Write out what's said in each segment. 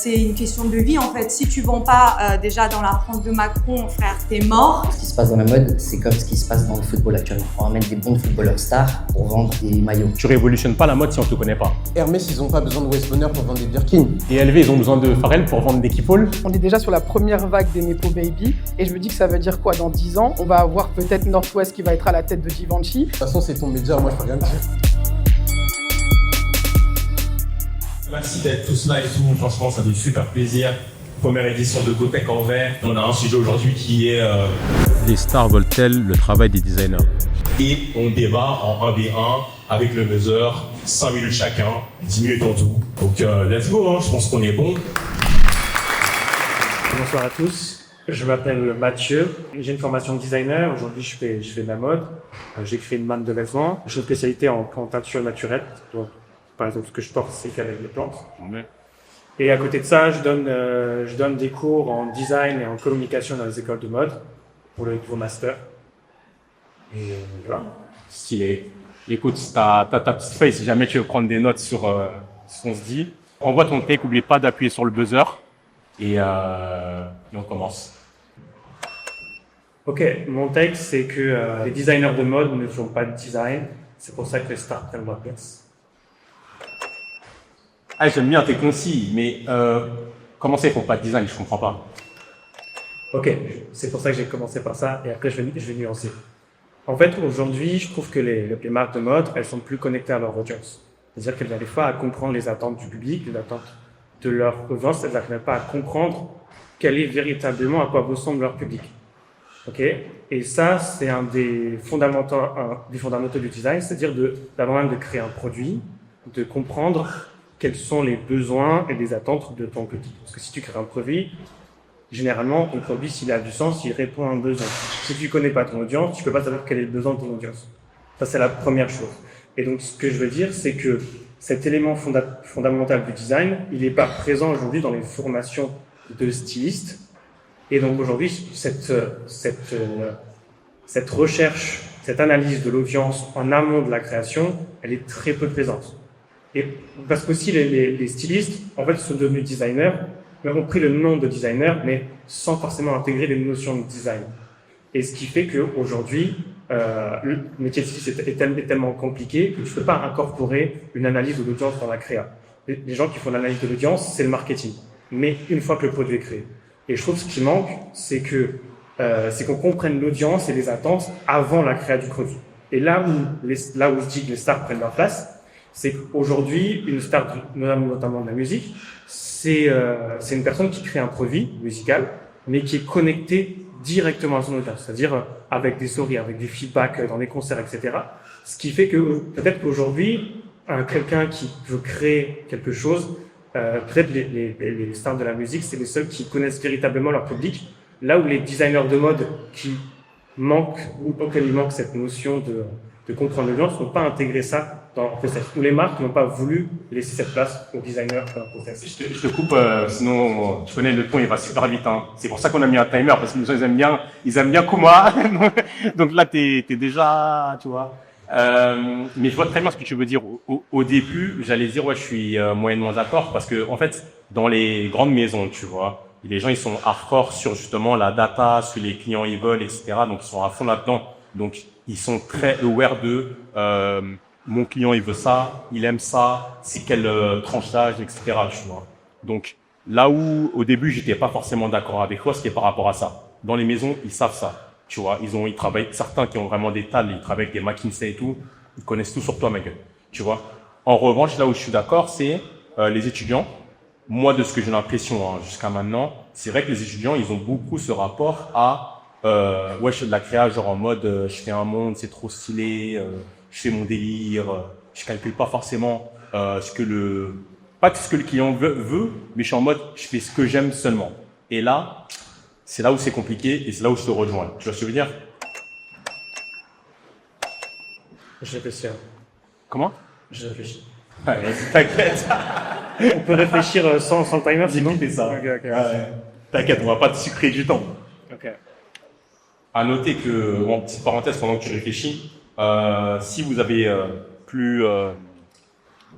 c'est une question de vie en fait. Si tu vends pas déjà dans la France de Macron, frère, t'es mort. Ce qui se passe dans la mode, c'est comme ce qui se passe dans le football actuellement. On ramène des bons footballeurs stars pour vendre des maillots. Tu révolutionnes pas la mode si on te connaît pas. Hermès, ils ont pas besoin de Westbunner pour vendre des Birkin. Et LV, ils ont besoin de Pharrell pour vendre des Kipol. On est déjà sur la première vague des Nepo Baby et je me dis que ça veut dire quoi dans 10 ans? On va avoir peut-être Northwest qui va être à la tête de Givenchy. De toute façon, c'est ton média, moi je peux rien te dire. Merci d'être tous là et tout, franchement ça fait super plaisir. Première édition de GoTech en vert. On a un sujet aujourd'hui qui est Les stars veulent-elles le travail des designers? et on débat en 1v1 avec le buzzer, 5 minutes chacun, 10 minutes en tout. Donc let's go, hein, je pense qu'on est bon. Bonsoir à tous, je m'appelle Mathieu, j'ai une formation de designer, aujourd'hui je fais de la mode, j'ai créé une marque de vêtements, j'ai une spécialité en plantation naturelle, donc par exemple ce que je porte c'est qu'avec les plantes. Et à côté de ça, je donne des cours en design et en communication dans les écoles de mode pour le niveau master. Et voilà. Stylé. Écoute, t'as ta petite feuille si jamais tu veux prendre des notes sur ce qu'on se dit. Envoie ton take, n'oublie pas d'appuyer sur le buzzer. Et on commence. Ok, mon take c'est que les designers de mode ne font pas de design, c'est pour ça que les stars prennent leur place. Ah, j'aime bien, t'es concis, mais comment ça, ils font pas de design? Je comprends pas. Ok, c'est pour ça que j'ai commencé par ça et après je vais nuancer. En fait, aujourd'hui, je trouve que les marques de mode, elles sont plus connectées à leur audience. C'est-à-dire qu'elles n'arrivent pas à comprendre les attentes du public, les attentes de leur audience, elles n'arrivent pas à comprendre quel est véritablement à quoi ressemble leur public. Ok? Et ça, c'est un des fondamentaux du design, c'est-à-dire d'abord même de créer un produit, de comprendre quels sont les besoins et les attentes de ton public. Parce que si tu crées un produit, généralement, ton produit, s'il a du sens, il répond à un besoin. Si tu connais pas ton audience, tu peux pas savoir quel est le besoin de ton audience. Ça, c'est la première chose. Et donc, ce que je veux dire, c'est que cet élément fondamental du design, il n'est pas présent aujourd'hui dans les formations de stylistes. Et donc, aujourd'hui, cette recherche, cette analyse de l'audience en amont de la création, elle est très peu présente. Et parce qu'aussi, les stylistes, en fait, sont devenus designers, mais ont pris le nom de designer, mais sans forcément intégrer les notions de design. Et ce qui fait qu'aujourd'hui, le métier de styliste est tellement compliqué que tu ne peux pas incorporer une analyse de l'audience dans la créa. Les gens qui font l'analyse de l'audience, c'est le marketing. Mais une fois que le produit est créé. Et je trouve que ce qui manque, c'est qu'on comprenne l'audience et les attentes avant la créa du produit. Et là où je dis que les stars prennent leur place, c'est qu'aujourd'hui, une star, notamment de la musique, c'est une personne qui crée un produit musical, mais qui est connecté directement à son audience, c'est-à-dire avec des stories, avec des feedbacks dans les concerts, etc. Ce qui fait que peut-être qu'aujourd'hui, quelqu'un qui veut créer quelque chose, peut-être les stars de la musique, c'est les seuls qui connaissent véritablement leur public, là où les designers de mode qui manquent, ou auxquels il manque cette notion de comprendre l'audience, n'ont pas intégré ça dans leur process. Ou les marques n'ont pas voulu laisser cette place aux designers dans leur process. Je te coupe, sinon tu connais le ton, il va super vite. Hein. C'est pour ça qu'on a mis un timer, parce que les gens ils aiment bien Kuma. Donc là, t'es déjà, tu vois. Mais je vois très bien ce que tu veux dire. Au début, j'allais dire, ouais, je suis moyennement d'accord, parce que en fait, dans les grandes maisons, tu vois, les gens ils sont hardcore sur justement la data, ce que les clients ils veulent, etc. Donc ils sont à fond là-dedans. Donc ils sont très aware de mon client il veut ça, il aime ça, c'est quel tranche d'âge, etc. Tu vois. Donc là où au début j'étais pas forcément d'accord avec toi, c'était par rapport à ça. Dans les maisons ils savent ça, tu vois. Ils travaillent, certains qui ont vraiment des talents, ils travaillent avec des McKinsey et tout, ils connaissent tout sur toi, ma gueule, tu vois. En revanche, là où je suis d'accord, c'est les étudiants. Moi, de ce que j'ai l'impression jusqu'à maintenant, c'est vrai que les étudiants, ils ont beaucoup ce rapport à ouais, je fais de la créa, genre en mode je fais un monde, c'est trop stylé, je fais mon délire, je calcule pas forcément pas ce que le client veut, mais je suis en mode je fais ce que j'aime seulement. Et là, c'est là où c'est compliqué et c'est là où je te rejoins. Tu vois ce que je veux dire? Je réfléchis. Comment? Je réfléchis. Ouais, t'inquiète. On peut réfléchir sans le timer, Dis-moi sinon? fais ça. Ok. Ouais. T'inquiète, on va pas te sucrer du temps. Ok. À noter que, en petite parenthèse pendant que tu réfléchis, si vous avez plus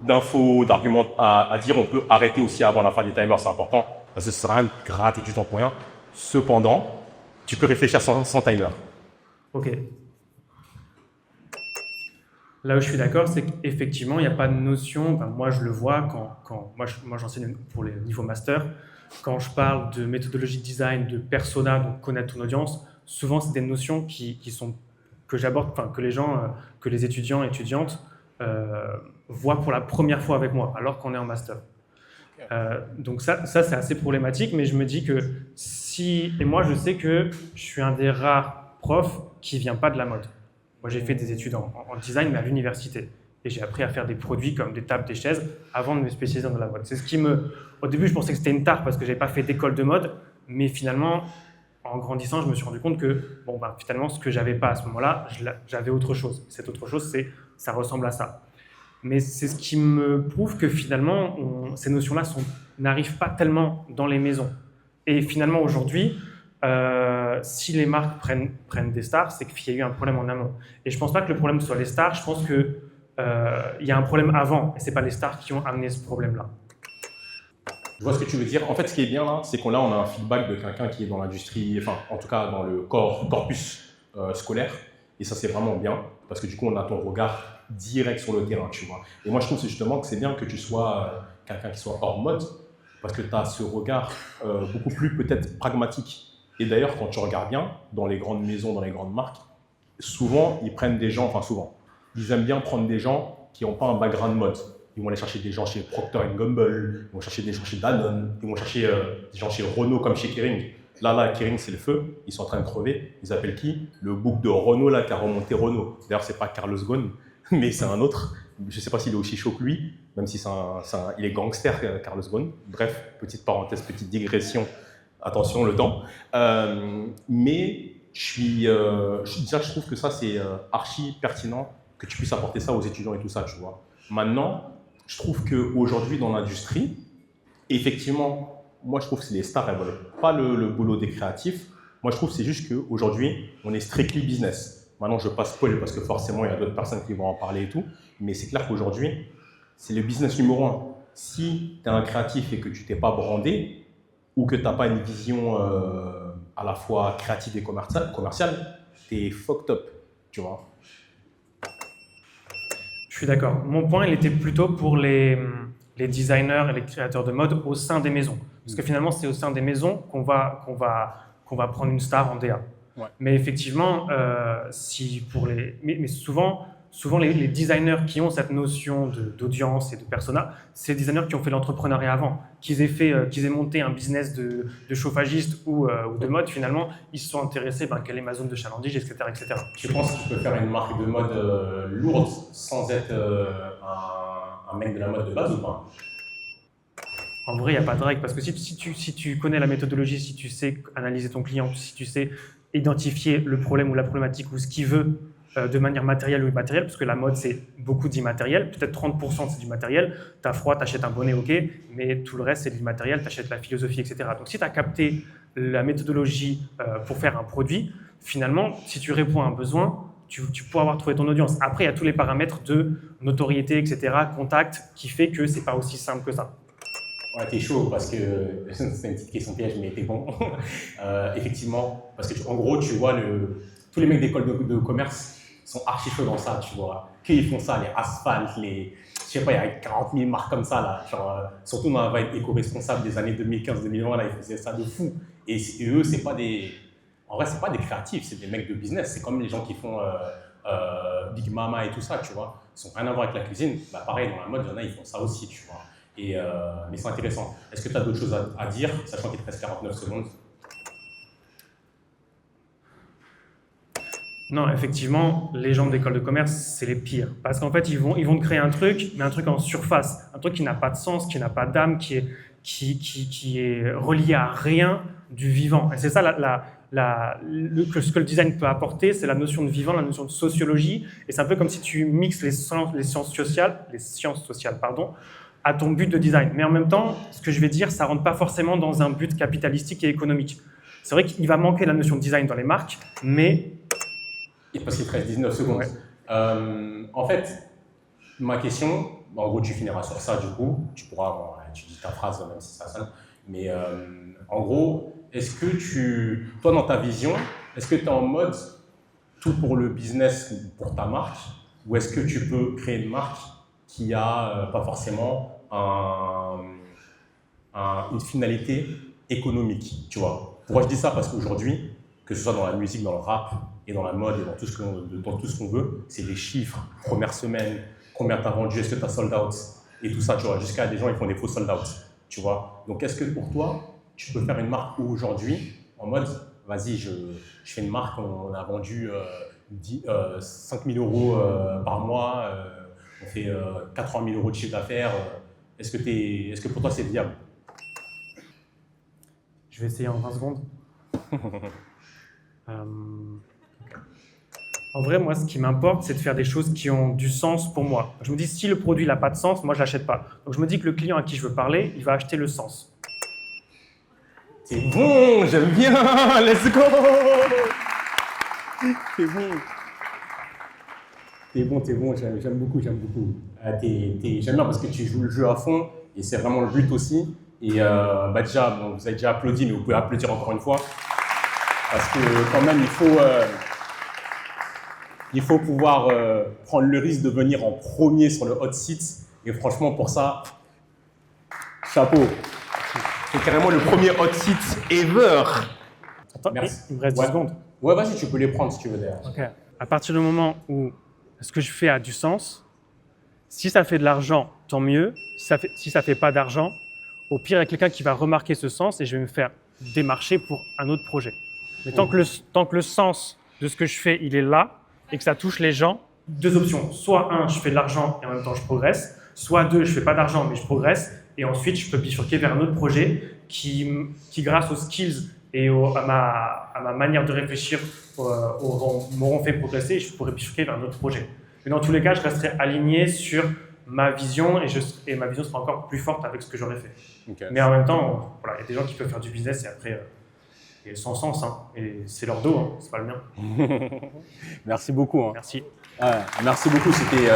d'infos, d'arguments à dire. On peut arrêter aussi avant la fin des timers, c'est important. Parce que ça sert à rien de gratter du temps pour rien. Cependant, tu peux réfléchir sans timer. Ok. Là où je suis d'accord, c'est qu'effectivement, il n'y a pas de notion. Ben, moi, je le vois quand moi j'enseigne pour les niveaux master. Quand je parle de méthodologie de design, de persona, donc connaître ton audience, souvent, c'est des notions que j'aborde, enfin, que les gens, que les étudiants et étudiantes voient pour la première fois avec moi, alors qu'on est en master. Donc ça c'est assez problématique, mais je me dis que et moi, je sais que je suis un des rares profs qui ne vient pas de la mode. Moi, j'ai fait des études en design, mais à l'université. Et j'ai appris à faire des produits comme des tables, des chaises, avant de me spécialiser dans la mode. C'est ce qui Au début, je pensais que c'était une tare parce que je n'avais pas fait d'école de mode, mais finalement, en grandissant, je me suis rendu compte que, finalement, ce que je n'avais pas à ce moment-là, j'avais autre chose. Cette autre chose, ça ressemble à ça. Mais c'est ce qui me prouve que finalement, ces notions-là n'arrivent pas tellement dans les maisons. Et finalement, aujourd'hui, si les marques prennent des stars, c'est qu'il y a eu un problème en amont. Et je ne pense pas que le problème soit les stars, je pense qu'il y a un problème avant, et ce n'est pas les stars qui ont amené ce problème-là. Je vois ce que tu veux dire. En fait, ce qui est bien là, c'est qu'on a un feedback de quelqu'un qui est dans l'industrie, enfin, en tout cas dans le corpus scolaire. Et ça, c'est vraiment bien, parce que du coup, on a ton regard direct sur le terrain, tu vois. Et moi, je trouve justement que c'est bien que tu sois quelqu'un qui soit hors mode, parce que tu as ce regard beaucoup plus peut-être pragmatique. Et d'ailleurs, quand tu regardes bien, dans les grandes maisons, dans les grandes marques, souvent, ils prennent des gens, enfin souvent, ils aiment bien prendre des gens qui n'ont pas un background mode. Ils vont aller chercher des gens chez Procter & Gamble, ils vont chercher des gens chez Danone, ils vont chercher des gens chez Renault comme chez Kering. Là, Kering, c'est le feu, ils sont en train de crever. Ils appellent qui? Le bouc de Renault, là, qui a remonté Renault. D'ailleurs, c'est pas Carlos Ghosn, mais c'est un autre. Je ne sais pas s'il est aussi chaud que lui, même si il est gangster, Carlos Ghosn. Bref, petite parenthèse, petite digression. Attention, le temps. Mais je trouve que ça, c'est archi pertinent que tu puisses apporter ça aux étudiants et tout ça, tu vois. Maintenant, je trouve qu'aujourd'hui, dans l'industrie, effectivement, moi, je trouve que c'est les stars, elles ne veulent pas le boulot des créatifs. Moi, je trouve que c'est juste qu'aujourd'hui, on est strictly business. Maintenant, je passe spoil parce que forcément, il y a d'autres personnes qui vont en parler et tout. Mais c'est clair qu'aujourd'hui, c'est le business numéro 1. Si tu es un créatif et que tu t'es pas brandé, ou que tu n'as pas une vision à la fois créative et commerciale, tu es fucked up, tu vois. Je suis d'accord. Mon point, il était plutôt pour les designers et les créateurs de mode au sein des maisons. Parce que finalement, c'est au sein des maisons qu'on va prendre une star en DA. Ouais. Mais effectivement, mais souvent les designers qui ont cette notion d'audience et de persona, c'est les designers qui ont fait l'entrepreneuriat avant. Qu'ils aient monté un business de chauffagiste ou de mode, finalement, ils se sont intéressés quelle est ma zone de chalandise, etc. etc. Tu penses que tu peux faire une marque de mode lourde sans être un mec de la mode de base ou pas? En vrai, il n'y a pas de règle, parce que si tu connais la méthodologie, si tu sais analyser ton client, si tu sais identifier le problème ou la problématique ou ce qu'il veut de manière matérielle ou immatérielle, parce que la mode, c'est beaucoup d'immatériel, peut-être 30% c'est du matériel, tu as froid, tu achètes un bonnet, ok, mais tout le reste, c'est de l'immatériel, tu achètes la philosophie, etc. Donc, si tu as capté la méthodologie pour faire un produit, finalement, si tu réponds à un besoin, tu pourras avoir trouvé ton audience. Après, il y a tous les paramètres de notoriété, etc., contact, qui fait que c'est pas aussi simple que ça. Ouais, t'es chaud parce que c'est une petite question piège, mais t'es bon. Effectivement, parce que en gros, tu vois, tous les mecs d'école de commerce sont archi chauds dans ça, tu vois. Qu'ils font ça, les asphaltes, je sais pas, il y a 40 000 marques comme ça, là. Genre, surtout dans la vibe éco-responsable des années 2015-2020, là, ils faisaient ça de fou. Et eux, en vrai, c'est pas des créatifs, c'est des mecs de business. C'est comme les gens qui font Big Mama et tout ça, tu vois. Ils n'ont rien à voir avec la cuisine. Bah, pareil, dans la mode, il y en a, ils font ça aussi, tu vois. Mais c'est intéressant. Est-ce que tu as d'autres choses à dire, sachant qu'il te reste 49 secondes? Non, effectivement, les gens d'école de commerce, c'est les pires. Parce qu'en fait, ils vont te créer un truc, mais un truc en surface. Un truc qui n'a pas de sens, qui n'a pas d'âme, qui est relié à rien du vivant. Et c'est ça ce que le design peut apporter, c'est la notion de vivant, la notion de sociologie. Et c'est un peu comme si tu mixes les sciences sociales, à ton but de design. Mais en même temps, ce que je vais dire, ça ne rentre pas forcément dans un but capitalistique et économique. C'est vrai qu'il va manquer la notion de design dans les marques, mais... Parce qu'il te reste 19 secondes. Ouais. En fait, ma question, En gros, tu finiras sur ça, du coup. Tu pourras, bon, tu dis ta phrase, même si ça sonne. Mais en gros, est-ce que toi, dans ta vision, est-ce que tu es en mode tout pour le business, pour ta marque, ou est-ce que tu peux créer une marque qui a pas forcément une finalité économique, tu vois? Pourquoi je dis ça? Parce qu'aujourd'hui, que ce soit dans la musique, dans le rap, et dans la mode, et dans tout ce qu'on veut, c'est les chiffres, première semaine, combien tu as vendu, est-ce que tu as sold out, et tout ça, tu vois, jusqu'à des gens, ils font des faux sold out, tu vois. Donc, est-ce que pour toi, tu peux faire une marque où aujourd'hui, en mode, vas-y, je fais une marque, on a vendu 5 000 euros par mois, on fait 80 000 euros de chiffre d'affaires, est-ce que pour toi, c'est viable? Je vais essayer en 20 secondes. En vrai, moi, ce qui m'importe, c'est de faire des choses qui ont du sens pour moi. Je me dis, si le produit n'a pas de sens, moi, je ne l'achète pas. Donc, je me dis que le client à qui je veux parler, il va acheter le sens. C'est bon, j'aime bien, let's go. C'est bon. T'es bon, j'aime beaucoup. J'aime bien parce que tu joues le jeu à fond et c'est vraiment le but aussi. Et déjà, bon, vous avez déjà applaudi, mais vous pouvez applaudir encore une fois. Parce que quand même, il faut pouvoir prendre le risque de venir en premier sur le hot seat. Et franchement, pour ça, chapeau. C'est carrément le premier hot seat ever. Attends, Merci. il me reste 10 secondes. Ouais, vas-y, tu peux les prendre si tu veux d'ailleurs. Ok. À partir du moment où ce que je fais a du sens, si ça fait de l'argent, tant mieux. Si ça fait pas d'argent, au pire, il y a quelqu'un qui va remarquer ce sens et je vais me faire démarcher pour un autre projet. Mais tant que le sens de ce que je fais, il est là et que ça touche les gens, deux options. Soit un, je fais de l'argent et en même temps je progresse. Soit deux, je fais pas d'argent mais je progresse. Et ensuite, je peux bifurquer vers un autre projet qui grâce aux skills et à ma manière de réfléchir, m'auront fait progresser et je pourrais bifurquer vers un autre projet. Mais dans tous les cas, je resterai aligné sur ma vision et ma vision sera encore plus forte avec ce que j'aurais fait. Okay. Mais en même temps, voilà, il y a des gens qui peuvent faire du business et après, et sans sens, hein, et c'est leur dos, hein, c'est pas le mien. Merci beaucoup. Hein. Merci. Merci beaucoup, c'était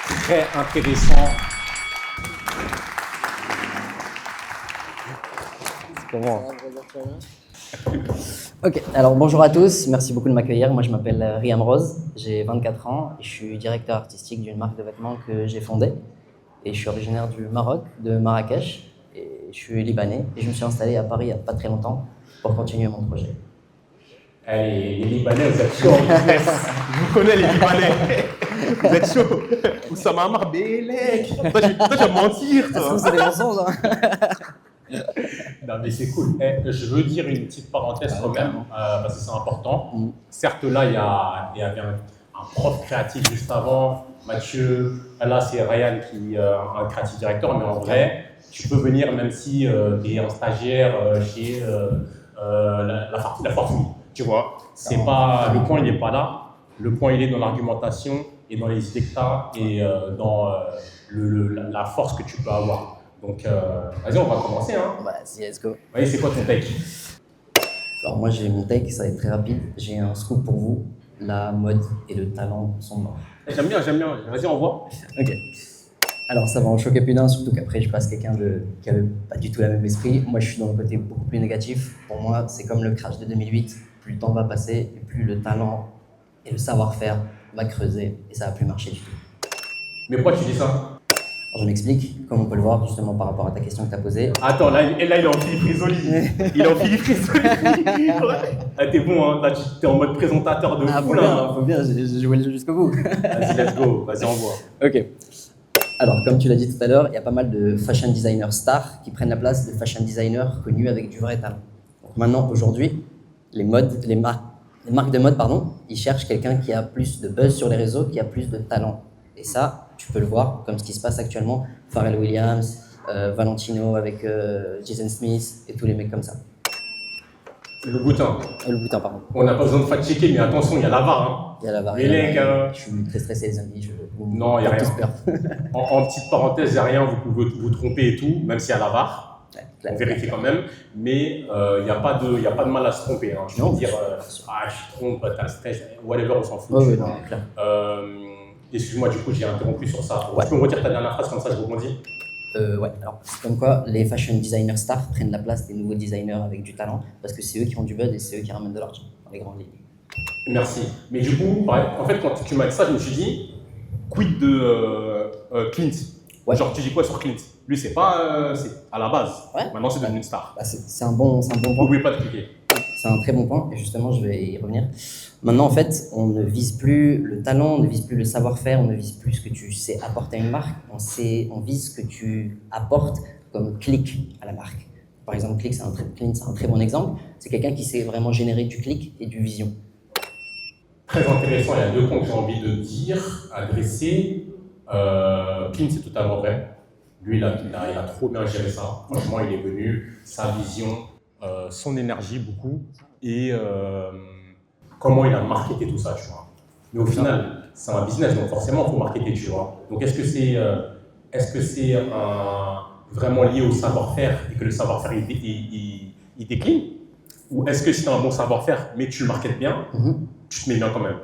très intéressant. Comment? Ok, alors bonjour à tous, merci beaucoup de m'accueillir. Moi je m'appelle Riam Rose, j'ai 24 ans et je suis directeur artistique d'une marque de vêtements que j'ai fondée. Et je suis originaire du Maroc, de Marrakech, et je suis libanais et je me suis installé à Paris il n'y a pas très longtemps pour continuer mon projet. Allez, les Libanais, vous êtes chauds en business. Je vous connais les Libanais. Vous êtes chauds. Oussama Amar, Bélec. Toi, tu vas me mentir, toi. C'est des mensonges, hein. Non, mais c'est cool. Je veux dire une petite parenthèse quand même, parce que c'est important. Certes, là, il y avait un prof créatif juste avant, Mathieu. Là, c'est Ryan qui est un creative director, mais en vrai, tu peux venir même si tu es un stagiaire chez la Fortuny. Tu vois, c'est pas, le point il n'est pas là, le point il est dans l'argumentation et dans les idées que tu as et dans la force que tu peux avoir. Donc vas-y, on va commencer. Hein. Bah, si, let's go. Vas-y, c'est quoi ton take? Alors moi j'ai mon take, ça va être très rapide. J'ai un scoop pour vous, la mode et le talent sont morts. J'aime bien. Vas-y, on voit. Ok. Alors ça va en choquer plus d'un, surtout qu'après je passe quelqu'un qui n'avait pas du tout le même esprit. Moi je suis dans le côté beaucoup plus négatif. Pour moi c'est comme le crash de 2008. Plus le temps va passer et plus le talent et le savoir-faire va creuser et ça va plus marcher du tout. Mais pourquoi tu dis ça? Alors je m'explique, comme on peut le voir justement par rapport à ta question que tu as posée. Attends, là il est en Philippe Risoli. Il est en Philippe Risoli. Ah, t'es bon, hein. Là t'es en mode présentateur de fou là. Faut bien, j'ai joué le jeu jusqu'au bout. Vas-y, let's go. Vas-y, on voit. Ok. Alors, comme tu l'as dit tout à l'heure, il y a pas mal de fashion designers stars qui prennent la place de fashion designers connus avec du vrai talent. Donc maintenant, aujourd'hui, les marques de mode, ils cherchent quelqu'un qui a plus de buzz sur les réseaux, qui a plus de talent. Et ça, tu peux le voir, comme ce qui se passe actuellement, Pharrell Williams, Valentino avec Jason Smith et tous les mecs comme ça. Le boutin. Le boutin, pardon. On n'a pas besoin de fact-checker, mais attention, il y a la VAR. Hein. Il y a la Les variable. mecs, Je suis très stressé, les amis. Non, il n'y a rien. En petite parenthèse, il n'y a rien, vous pouvez vous tromper et tout, même s'il y a la VAR. On vérifie quand même, mais il n'y a pas de mal à se tromper. Hein. Je veux dire, je trompe, t'as le stress, whatever, on s'en fout. Ouais, non, clair. Excuse-moi, du coup, j'ai interrompu sur ça. Ouais. Tu peux me redire ta dernière phrase, comme ça je rebondis? Ouais, alors c'est comme quoi les fashion designers stars prennent la place des nouveaux designers avec du talent parce que c'est eux qui ont du buzz et c'est eux qui ramènent de l'argent dans les grandes lignes. Merci. Mais du coup, en fait, quand tu m'as dit ça, je me suis dit, quid de Clint? Ouais. Genre, tu dis quoi sur Clint? Lui, c'est pas c'est à la base. Ouais. Maintenant, c'est devenu une star. Bah, c'est un bon point. N'oubliez pas de cliquer. C'est un très bon point et justement je vais y revenir. Maintenant en fait on ne vise plus le talent, on ne vise plus le savoir-faire, on ne vise plus ce que tu sais apporter à une marque, on vise ce que tu apportes comme clic à la marque. Par exemple Clint c'est un très bon exemple, c'est quelqu'un qui sait vraiment générer du clic et du vision. Très intéressant, il y a deux points que j'ai envie de dire, adresser. Clint, c'est totalement vrai. Lui, il a trop bien géré ça. Franchement, il est venu, sa vision, son énergie beaucoup et comment il a marketé tout ça, tu vois. Mais au final, c'est un business, donc forcément, il faut marketer, tu vois. Donc, est-ce que c'est vraiment lié au savoir-faire et que le savoir-faire, il décline? Ou est-ce que si tu as un bon savoir-faire, mais tu le marketes bien, tu te mets bien quand même?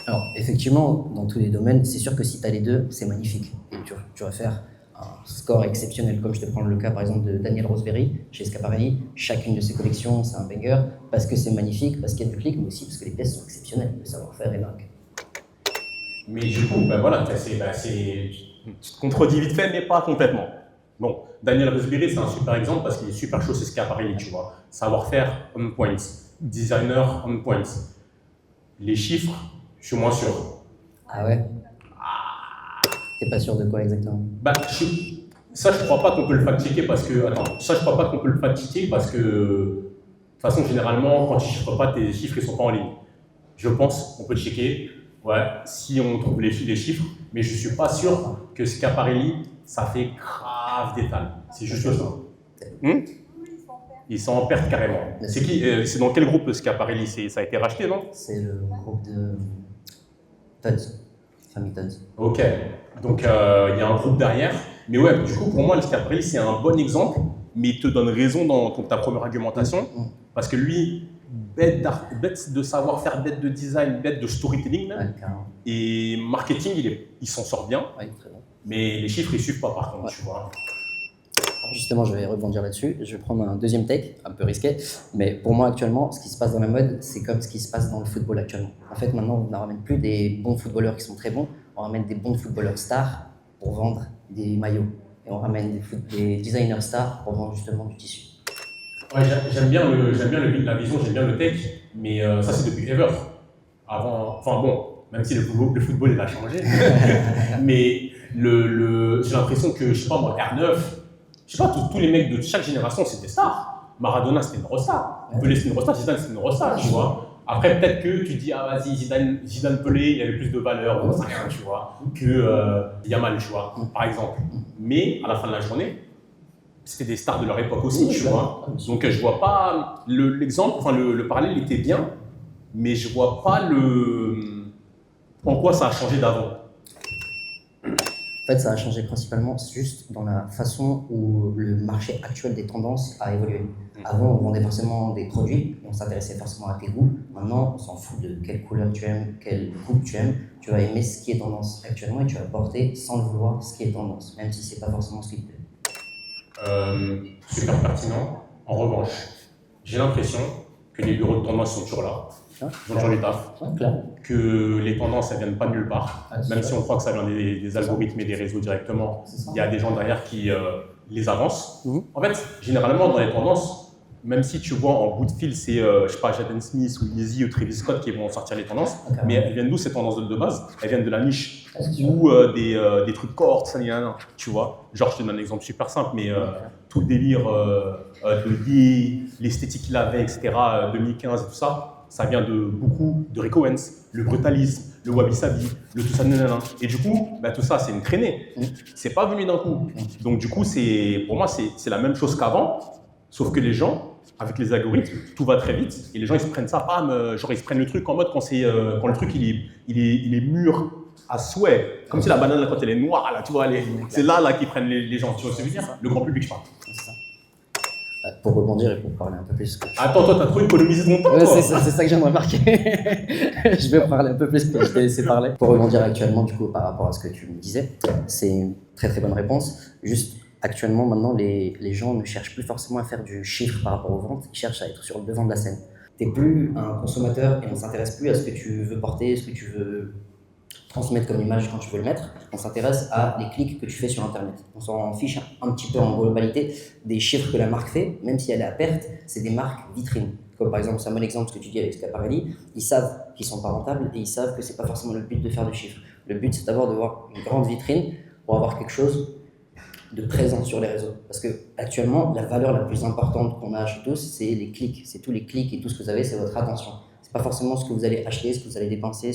Alors effectivement, dans tous les domaines, c'est sûr que si tu as les deux, c'est magnifique. Et tu vas faire un score exceptionnel, comme je te prends le cas par exemple de Daniel Roseberry chez Schiaparelli. Chacune de ses collections, c'est un banger, parce que c'est magnifique, parce qu'il y a du clic, mais aussi parce que les pièces sont exceptionnelles, le savoir-faire est dingue. Mais du coup, ben voilà, tu te contredis vite fait, mais pas complètement. Bon, Daniel Roseberry, c'est un super exemple parce qu'il est super chaud, c'est Schiaparelli, tu vois. Savoir-faire, on point. Designer, on point. Les chiffres, je suis moins sûr. Ah ouais? T'es pas sûr de quoi exactement? Bah, ça, je crois pas qu'on peut le fact-checker parce que... Attends, ça, je crois pas qu'on peut le fact-checker parce que... De toute façon, généralement, quand tu chiffres pas, tes chiffres, ils sont pas en ligne. Je pense qu'on peut le checker, ouais, si on trouve les chiffres, mais je suis pas sûr que Schiaparelli, ça fait grave d'étal. C'est juste ça. Ils sont en perte carrément. C'est qui? C'est dans quel groupe Schiaparelli? Ça a été racheté, non? C'est le groupe de Tuds, famille Tuds. Ok, donc il y a un groupe derrière. Mais ouais, du coup, pour moi, le Schiaparelli, c'est un bon exemple, mais il te donne raison dans ta première argumentation, parce que lui, bête de savoir-faire, bête de design, bête de storytelling même, et marketing, il s'en sort bien, Très bon. mais les chiffres, ils suivent pas par contre, tu vois. Justement, je vais rebondir là-dessus. Je vais prendre un deuxième take, un peu risqué. Mais pour moi, actuellement, ce qui se passe dans la mode, c'est comme ce qui se passe dans le football actuellement. En fait, maintenant, on ne ramène plus des bons footballeurs qui sont très bons. On ramène des bons footballeurs stars pour vendre des maillots. Et on ramène des designers stars pour vendre justement du tissu. Ouais, j'aime bien la vision, j'aime bien le tech, mais ça, c'est depuis ever. Avant, enfin bon, même si le football, il a changé. Mais j'ai l'impression que, je sais pas moi, R9, je sais pas, tous les mecs de chaque génération, c'est des stars. Maradona, c'était une resta. Pelé, c'était une resta. Zidane, c'était une resta, tu vois. Après, peut-être que tu dis, ah vas-y, Zidane Pelé, il y avait plus de valeur, on sait rien, tu vois, que Yamal, tu vois, par exemple. Mais à la fin de la journée, c'était des stars de leur époque aussi, tu vois. Donc je vois pas l'exemple, enfin le parallèle était bien, mais je vois pas en quoi ça a changé d'avant. En fait, ça a changé principalement juste dans la façon où le marché actuel des tendances a évolué. Avant, on vendait forcément des produits, on s'intéressait forcément à tes goûts. Maintenant, on s'en fout de quelle couleur tu aimes, quelle coupe tu aimes. Tu vas aimer ce qui est tendance actuellement et tu vas porter sans le vouloir ce qui est tendance, même si c'est pas forcément ce qui te plaît. Super pertinent. En revanche, j'ai l'impression que les bureaux de tendance sont toujours là. Ils ont toujours les taf. Que les tendances, elles viennent pas de nulle part. Même si on croit que ça vient des algorithmes et des réseaux directement, il y a des gens derrière qui les avancent. En fait, généralement, dans les tendances, même si tu vois en bout de fil, c'est, je sais pas, Jaden Smith ou Yeezy ou Travis Scott qui vont sortir les tendances, mais elles viennent d'où ces tendances de base? Elles viennent de la niche ou des trucs courts, tu vois. Genre, je te donne un exemple super simple, mais tout le délire de l'esthétique qu'il avait, etc., 2015 et tout ça, ça vient de beaucoup de Rick Owens, le brutalisme, le wabi-sabi, le tout ça, et du coup, bah, tout ça, c'est une traînée. C'est pas venu d'un coup. Donc, du coup, pour moi, c'est la même chose qu'avant, sauf que les gens, avec les algorithmes, tout va très vite, et les gens, ils se prennent ça, genre, ils se prennent le truc en mode quand le truc, il est mûr à souhait, comme si la banane, là, quand elle est noire, là, tu vois, c'est là qu'ils prennent les gens, tu vois ce que je veux dire? Le grand public, je parle. Pour rebondir et pour parler un peu plus. Attends, toi, t'as trop économisé ton temps, Ouais, toi. c'est ça que j'aimerais marquer. Je vais parler un peu plus que je t'ai laissé parler. Pour rebondir actuellement, du coup, par rapport à ce que tu me disais, c'est une très très bonne réponse. Juste, actuellement, maintenant, les gens ne cherchent plus forcément à faire du chiffre par rapport aux ventes, ils cherchent à être sur le devant de la scène. Tu n'es plus un consommateur et on ne s'intéresse plus à ce que tu veux porter, ce que tu veux transmettre comme image quand tu veux le mettre. On s'intéresse à les clics que tu fais sur Internet. On s'en fiche un petit peu en globalité des chiffres que la marque fait, même si elle est à perte, c'est des marques vitrines. Comme par exemple, c'est un bon exemple ce que tu dis avec Schiaparelli, ils savent qu'ils sont pas rentables et ils savent que c'est pas forcément le but de faire du chiffre. Le but, c'est d'abord de voir une grande vitrine pour avoir quelque chose de présent sur les réseaux. Parce que actuellement, la valeur la plus importante qu'on a chez tous, c'est les clics. C'est tous les clics et tout ce que vous avez, c'est votre attention. C'est pas forcément ce que vous allez acheter, ce que vous allez dépenser,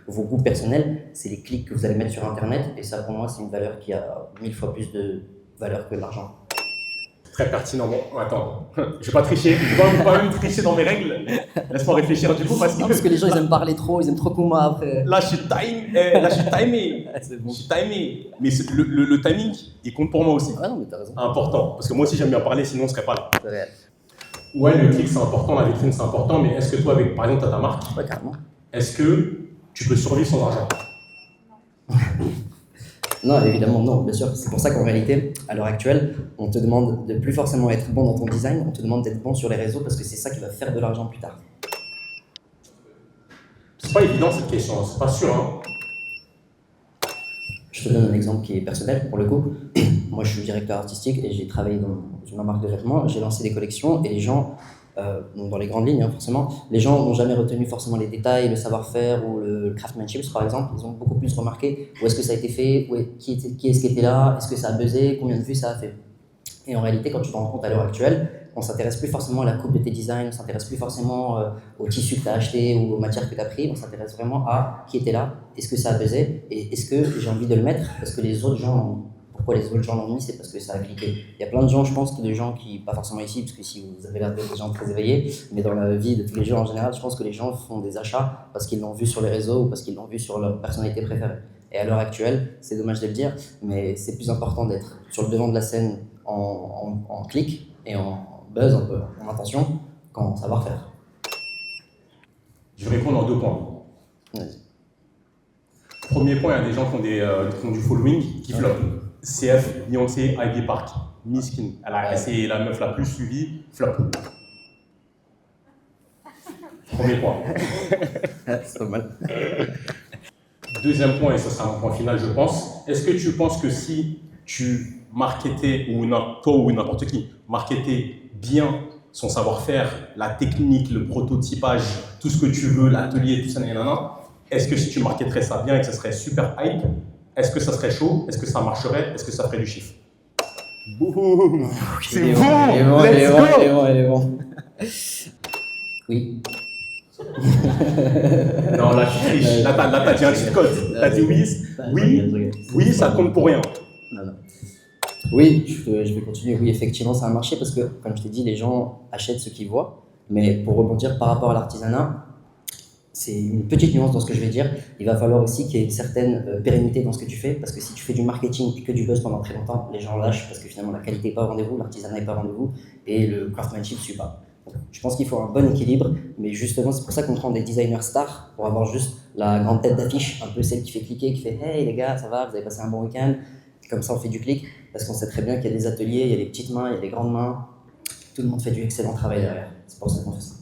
vos goûts personnels, c'est les clics que vous allez mettre sur Internet. Et ça, pour moi, c'est une valeur qui a 1000 fois plus de valeur que l'argent. Très pertinent. Bon, attends, je vais pas tricher. Je vais pas même tricher dans mes règles. Laisse-moi réfléchir du coup parce que les gens, ils aiment parler trop, ils aiment trop qu'on m'a après. là, je suis timé. C'est bon. Je suis timé. Mais le timing, il compte pour moi aussi. Ah non, mais t'as raison. Important. Parce que moi aussi, j'aime bien parler, sinon on serait pas là. C'est réel. Ouais, le clic, c'est important, la vitrine, c'est important, mais est-ce que toi, par exemple, tu as ta marque, Ouais, carrément. est-ce que tu peux survivre sans argent? Non, évidemment, non, bien sûr. C'est pour ça qu'en réalité, à l'heure actuelle, on te demande de plus forcément être bon dans ton design, on te demande d'être bon sur les réseaux parce que c'est ça qui va faire de l'argent plus tard. C'est pas évident cette question, c'est pas sûr. Hein. Je te donne un exemple qui est personnel pour le coup. Moi, je suis directeur artistique et j'ai travaillé dans une marque de vêtements. J'ai lancé des collections et les gens, donc dans les grandes lignes, hein, forcément, les gens n'ont jamais retenu forcément les détails, le savoir-faire ou le craftsmanship, par exemple. Ils ont beaucoup plus remarqué où est-ce que ça a été fait, qui est-ce qui était là, est-ce que ça a buzzé, combien de vues ça a fait. Et en réalité, quand tu te rends compte à l'heure actuelle, on s'intéresse plus forcément à la coupe de tes designs, on s'intéresse plus forcément au tissu que tu as acheté ou aux matières que tu as pris, on s'intéresse vraiment à qui était là, est-ce que ça a buzzé et est-ce que j'ai envie de le mettre parce que les autres gens, pourquoi les autres gens l'ont mis, c'est parce que ça a cliqué. Il y a plein de gens, je pense, des gens qui, pas forcément ici, parce que ici vous avez l'air d'être des gens très éveillés, mais dans la vie de tous les jours en général, je pense que les gens font des achats parce qu'ils l'ont vu sur les réseaux ou parce qu'ils l'ont vu sur leur personnalité préférée. Et à l'heure actuelle, c'est dommage de le dire, mais c'est plus important d'être sur le devant de la scène en clic et en buzz, un peu, en intention, qu'en savoir-faire. Je vais répondre en 2 points. Vas-y. Premier point, il y a des gens qui ont du following qui flop. CF, Beyoncé, Ivy Park, Miskin. C'est la meuf la plus suivie, flop. Premier point. C'est pas mal. Deuxième point, et ce sera mon point final, je pense. Est-ce que tu penses que si tu marketais, toi ou n'importe qui, marketais bien son savoir-faire, la technique, le prototypage, tout ce que tu veux, l'atelier, tout ça, est-ce que si tu marketerais ça bien et que ça serait super hype, est-ce que ça serait chaud? Est-ce que ça marcherait? Est-ce que ça ferait du chiffre? Boum! C'est bon! Let's go! Il est bon. Oui. Non, là, je triche. Là, t'as dit un cheat code. T'as dit oui, ça compte pour rien. Non. Oui, je vais continuer. Oui, effectivement, ça a marché parce que, comme je t'ai dit, les gens achètent ce qu'ils voient. Mais pour rebondir par rapport à l'artisanat, c'est une petite nuance dans ce que je vais dire. Il va falloir aussi qu'il y ait une certaine pérennité dans ce que tu fais, parce que si tu fais du marketing et que du buzz pendant très longtemps, les gens lâchent parce que finalement la qualité n'est pas au rendez-vous, l'artisanat n'est pas au rendez-vous et le craftsmanship ne suit pas. Donc, je pense qu'il faut un bon équilibre, mais justement c'est pour ça qu'on prend des designers stars pour avoir juste la grande tête d'affiche, un peu celle qui fait cliquer, qui fait « Hey les gars, ça va, vous avez passé un bon week-end ?» Comme ça on fait du clic, parce qu'on sait très bien qu'il y a des ateliers, il y a des petites mains, il y a des grandes mains, tout le monde fait du excellent travail derrière. C'est pour ça qu'on fait ça.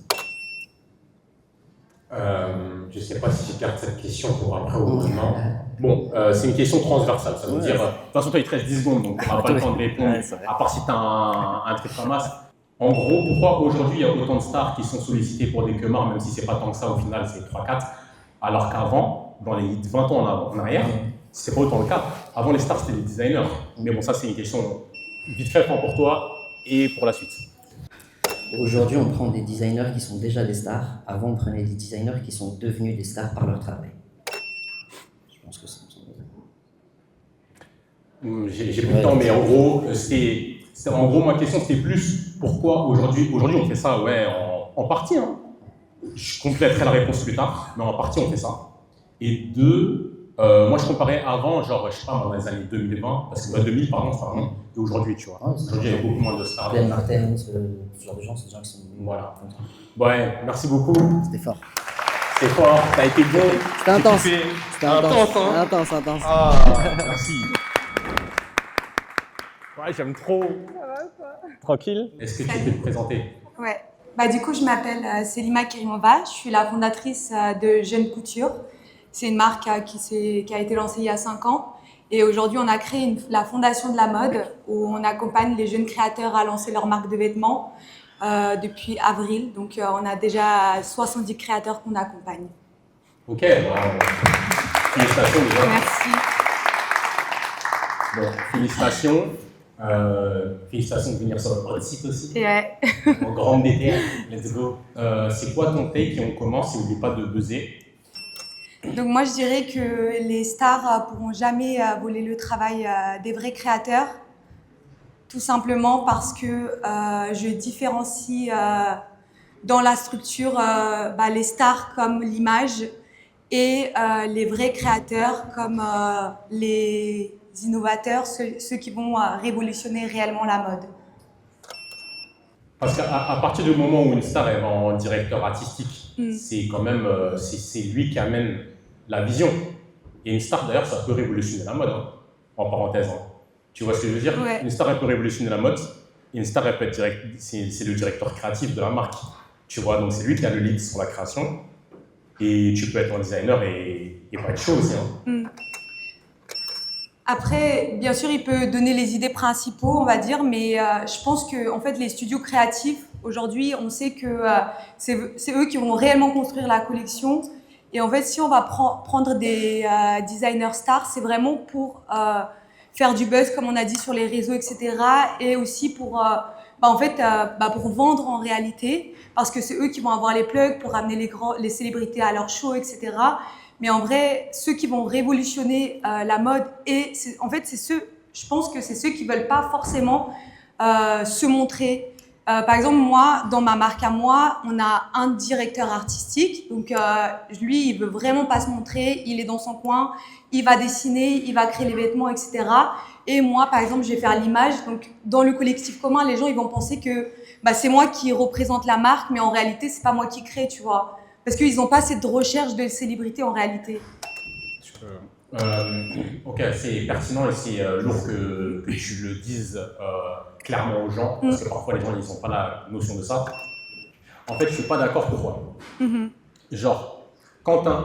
Je ne sais pas si je garde cette question pour après ou non. Bon, c'est une question transversale. Ça veut dire, de toute façon, toi, il te reste 10 secondes, donc on n'a pas le temps de répondre, à part si tu as un truc en masse. En gros, pourquoi aujourd'hui il y a autant de stars qui sont sollicitées pour des quemards, même si c'est pas tant que ça, au final, c'est 3-4, alors qu'avant, dans les 20 ans en arrière, c'est pas autant le cas. Avant, les stars, c'était des designers. Mais bon, ça, c'est une question vite fait pour toi et pour la suite. Aujourd'hui, on prend des designers qui sont déjà des stars. Avant, on prenait des designers qui sont devenus des stars par leur travail. Je pense que ça me semble. J'ai plus de temps, mais en gros, ma question, c'était plus pourquoi aujourd'hui on fait ça, en partie. Hein. Je compléterai la réponse plus tard, mais en partie, on fait ça. Et 2, Moi, je comparais avant, genre, je sais pas, dans les années 2020, parce que 2000, pardon, et aujourd'hui, tu vois. Ouais, c'est Aujourd'hui, il y a beaucoup moins de stars. Ben Martin, ce genre de gens, c'est des gens qui sont. Voilà. comme ça. Ouais, merci beaucoup. C'était fort. C'est fort, t'as été bon. C'était intense. J'ai kiffé. C'était intense. Intense, hein. Intense. Ah, merci. Ouais, j'aime trop. Tranquille. Est-ce que tu peux te présenter? Ouais. Bah, du coup, je m'appelle Selima Kerimova. Je suis la fondatrice de Jeune Couture. C'est une marque qui a été lancée il y a 5 ans. Et aujourd'hui, on a créé la Fondation de la mode où on accompagne les jeunes créateurs à lancer leur marque de vêtements depuis avril. Donc, on a déjà 70 créateurs qu'on accompagne. Ok, félicitations déjà. Merci. Bon, félicitations. Félicitations de venir sur le hot site aussi. Et ouais. En grande DTR, let's go. C'est quoi ton take et on commence et n'oublie pas de buzzer. Donc moi, je dirais que les stars pourront jamais voler le travail des vrais créateurs, tout simplement parce que je différencie dans la structure les stars comme l'image et les vrais créateurs comme les innovateurs, ceux qui vont révolutionner réellement la mode. Parce qu'à partir du moment où une star est en directeur artistique, c'est quand même c'est lui qui amène la vision. Et une star d'ailleurs, ça peut révolutionner la mode, hein, en parenthèse. Hein. Tu vois ce que je veux dire? Ouais. Une star, elle peut révolutionner la mode. Et une star, elle peut être c'est le directeur créatif de la marque. Tu vois, donc c'est lui qui a le lead sur la création. Et tu peux être un designer et pas être chaud aussi. Hein. Après, bien sûr, il peut donner les idées principaux, on va dire, mais je pense que en fait, les studios créatifs, aujourd'hui, on sait que c'est eux qui vont réellement construire la collection. Et en fait, si on va prendre des designers stars, c'est vraiment pour faire du buzz, comme on a dit, sur les réseaux, etc. Et aussi pour, pour vendre en réalité, parce que c'est eux qui vont avoir les plugs pour amener les célébrités à leur show, etc. Mais en vrai, ceux qui vont révolutionner la mode, je pense que c'est ceux qui veulent pas forcément se montrer. Par exemple, moi, dans ma marque à moi, on a un directeur artistique. Donc, lui, il veut vraiment pas se montrer. Il est dans son coin. Il va dessiner, il va créer les vêtements, etc. Et moi, par exemple, je vais faire l'image. Donc, dans le collectif commun, les gens, ils vont penser que c'est moi qui représente la marque, mais en réalité, c'est pas moi qui crée, tu vois. Parce qu'ils n'ont pas cette recherche de célébrité en réalité. Ok, c'est pertinent et c'est lourd que tu le dises clairement aux gens, parce que parfois les gens ils n'ont pas la notion de ça. En fait, je suis pas d'accord. Pourquoi? Genre,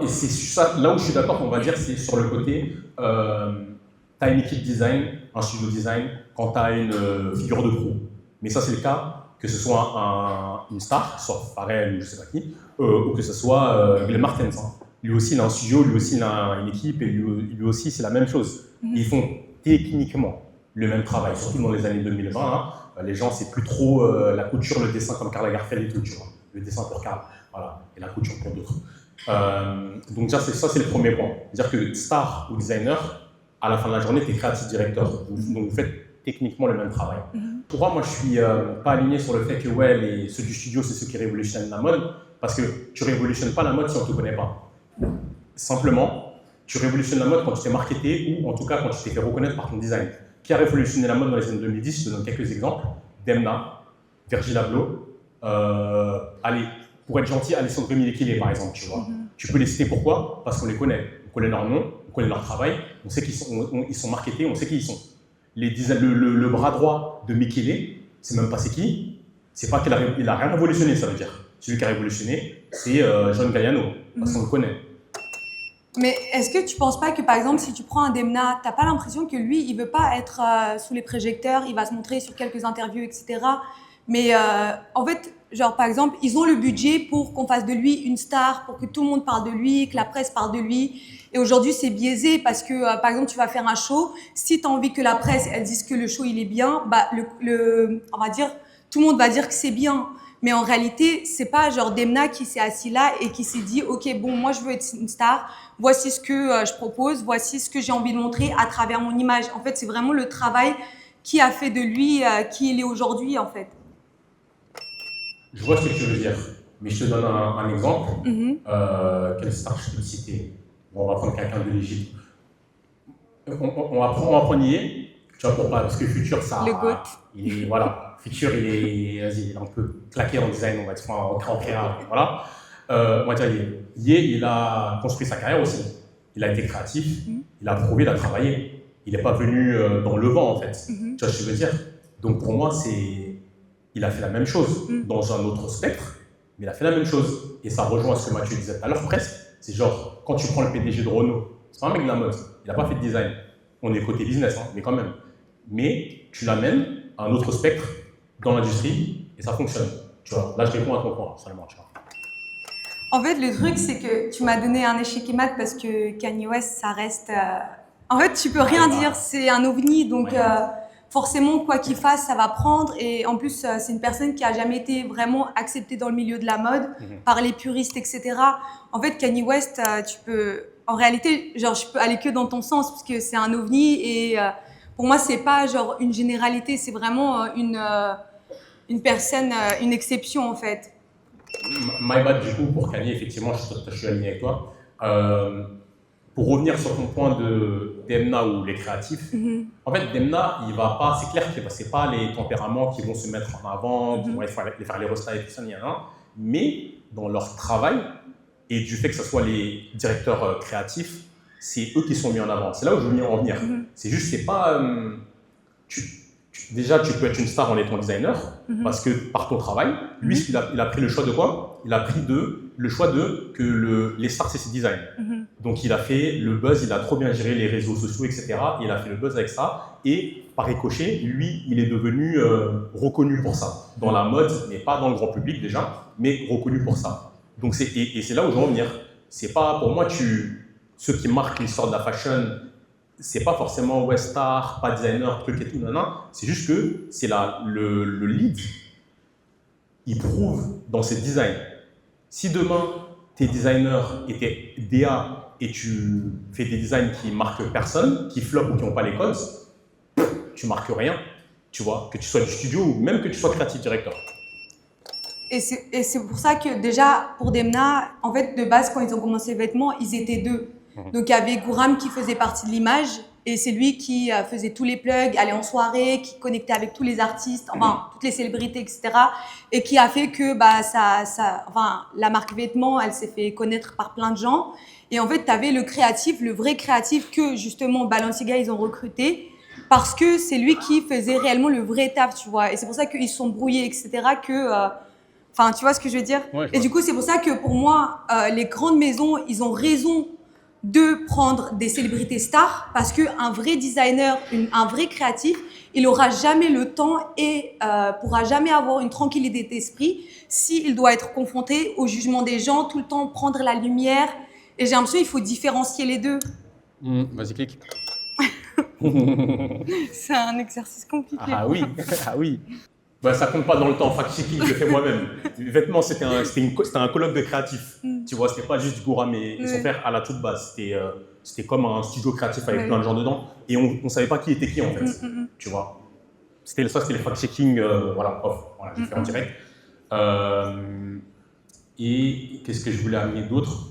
et c'est ça, là où je suis d'accord, on va dire, c'est sur le côté, tu as une équipe design, un studio design, quand tu as une figure de proue. Mais ça, c'est le cas que ce soit une star, soit Pharrell ou je sais pas qui, ou que ce soit Glenn Martens. Hein. Lui aussi, il a un studio, lui aussi, il a une équipe, et lui aussi, c'est la même chose. Ils font techniquement le même travail, surtout dans les années 2020. Hein. Les gens, c'est plus trop la couture, le dessin comme Karl Lagerfeld et tout, tu vois. Le dessin pour Karl, voilà, et la couture pour d'autres. Donc ça, c'est le premier point. C'est-à-dire que star ou designer, à la fin de la journée, tu es créatif directeur. Donc vous faites techniquement le même travail. Pour moi, je suis pas aligné sur le fait que ceux du studio, c'est ceux qui révolutionnent la mode, parce que tu révolutionnes pas la mode si on te connaît pas. Simplement, tu révolutionnes la mode quand tu t'es marketé ou en tout cas quand tu t'es fait reconnaître par ton design. Qui a révolutionné la mode dans les années 2010? Je te donne quelques exemples. Demna, Virgil Abloh, allez, pour être gentil, Alessandro Michele par exemple, tu vois. Tu peux les citer pourquoi? Parce qu'on les connaît. On connaît leur nom, on connaît leur travail, on sait qu'ils sont marketés, on sait qui ils sont. Le bras droit de Michele, c'est même pas c'est qui. C'est pas qu'il a rien révolutionné, ça veut dire. Celui qui a révolutionné, c'est John Galliano, parce qu'on le connaît. Mais est-ce que tu penses pas que, par exemple, si tu prends un Demna, t'as pas l'impression que lui, il veut pas être sous les projecteurs, il va se montrer sur quelques interviews, etc. Mais en fait, genre, par exemple, ils ont le budget pour qu'on fasse de lui une star, pour que tout le monde parle de lui, que la presse parle de lui. Et aujourd'hui, c'est biaisé parce que, par exemple, tu vas faire un show, si tu as envie que la presse, elle dise que le show, il est bien, on va dire, tout le monde va dire que c'est bien. Mais en réalité, c'est pas genre Demna qui s'est assis là et qui s'est dit « Ok, bon, moi, je veux être une star. Voici ce que je propose. Voici ce que j'ai envie de montrer à travers mon image. » En fait, c'est vraiment le travail qui a fait de lui qui il est aujourd'hui, en fait. Je vois ce que tu veux dire. Mais je te donne un exemple. Quelle star je peux citer? Bon, on va prendre quelqu'un de l'Égypte. On va prendre Yé. Tu vois pourquoi? Parce que Future, ça. Le GOAT. Voilà. Future, il est un peu claqué en design, on va dire, en créa. Voilà. On va dire Yé, il a construit sa carrière aussi. Il a été créatif, il a prouvé, il a travaillé. Il n'est pas venu dans le vent, en fait. Tu vois ce que je veux dire? Donc pour moi, il a fait la même chose dans un autre spectre, mais il a fait la même chose. Et ça rejoint ce que Mathieu disait tout à l'heure presque. C'est genre, quand tu prends le PDG de Renault, c'est pas un mec de la mode, il n'a pas fait de design. On est côté business, hein, mais quand même. Mais tu l'amènes à un autre spectre dans l'industrie et ça fonctionne. Tu vois, là je réponds à ton point, seulement. Tu vois. En fait, le truc, c'est que tu m'as donné un échec et mat parce que Kanye West, ça reste. En fait, tu peux rien dire, c'est un ovni, donc forcément, quoi qu'il fasse, ça va prendre. Et en plus, c'est une personne qui a jamais été vraiment acceptée dans le milieu de la mode par les puristes, etc. En fait, Kanye West, tu peux. En réalité, genre, je peux aller que dans ton sens parce que c'est un ovni et pour moi, c'est pas genre une généralité, c'est vraiment une personne, une exception en fait. My bad, du coup, pour Kanye, effectivement, je suis aligné avec toi. Pour revenir sur ton point de Demna ou les créatifs, en fait, Demna, il va pas, c'est clair que c'est pas les tempéraments qui vont se mettre en avant, qui vont faire les restas et tout ça, mais dans leur travail, et du fait que ce soit les directeurs créatifs, c'est eux qui sont mis en avant. C'est là où je veux en venir. C'est juste, c'est pas... déjà, tu peux être une star en étant designer, parce que par ton travail, lui, il a pris le choix de quoi? Il a pris le choix que les stars, c'est ses designs. Donc, il a fait le buzz, il a trop bien géré les réseaux sociaux, etc. Et il a fait le buzz avec ça. Et par ricochet, lui, il est devenu reconnu pour ça. Dans la mode, mais pas dans le grand public déjà, mais reconnu pour ça. Donc, et c'est là où je veux en venir. C'est pas, pour moi, ceux qui marquent l'histoire de la fashion, c'est pas forcément West Star, pas designer, truc et tout, c'est juste que c'est le lead, il prouve dans ses designs. Si demain, tes designers étaient DA et tu fais des designs qui marquent personne, qui flopent ou qui n'ont pas les codes, tu marques rien, tu vois, que tu sois du studio ou même que tu sois creative director. Et c'est pour ça que déjà, pour Demna, en fait, de base, quand ils ont commencé les vêtements, ils étaient deux. Donc, il y avait Gouram qui faisait partie de l'image et c'est lui qui faisait tous les plugs, allait en soirée, qui connectait avec tous les artistes, enfin, toutes les célébrités, etc. Et qui a fait que la marque vêtements, elle s'est fait connaître par plein de gens. Et en fait, tu avais le créatif, le vrai créatif que justement Balenciaga, ils ont recruté parce que c'est lui qui faisait réellement le vrai taf, tu vois. Et c'est pour ça qu'ils se sont brouillés, etc. Enfin, tu vois ce que je veux dire? Ouais, et du coup, c'est pour ça que pour moi, les grandes maisons, ils ont raison de prendre des célébrités stars parce qu'un vrai designer, un vrai créatif, il n'aura jamais le temps et pourra jamais avoir une tranquillité d'esprit s'il doit être confronté au jugement des gens, tout le temps prendre la lumière. Et j'ai l'impression qu'il faut différencier les deux. Vas-y, clique. C'est un exercice compliqué. Ah oui, ah oui. Bah, ça compte pas dans le temps, fact-checking, je le fais moi-même. Les vêtements, c'était un colloque de créatifs. Tu vois, c'était pas juste du Gouram et son frère à la toute base. C'était comme un studio créatif avec plein de gens dedans. Et on savait pas qui était qui, en fait. Tu vois. C'était les fact-checking, voilà, off. Voilà, j'ai fait en direct. Et qu'est-ce que je voulais amener d'autre?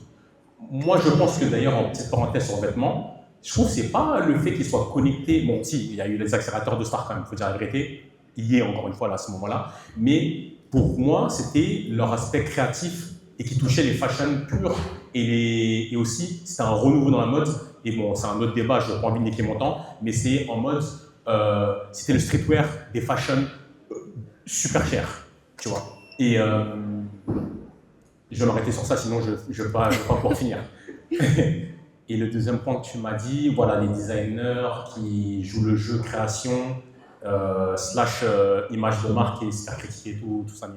Moi, je pense que d'ailleurs, en petite parenthèse sur le vêtement, je trouve que c'est pas le fait qu'ils soient connectés. Bon, si, il y a eu les accélérateurs de stars quand même, il faut dire la vérité. Il y est encore une fois là, à ce moment-là. Mais pour moi, c'était leur aspect créatif et qui touchait les fashions pures et aussi, c'était un renouveau dans la mode. Et bon, c'est un autre débat, je n'ai pas envie de niquer mon temps, mais c'est en mode, c'était le streetwear des fashions super chers, tu vois. Et je vais m'arrêter sur ça, sinon je ne vais pas pouvoir finir. Et le deuxième point que tu m'as dit, voilà, les designers qui jouent le jeu création, slash image de marque et se faire critiquer, tout ça,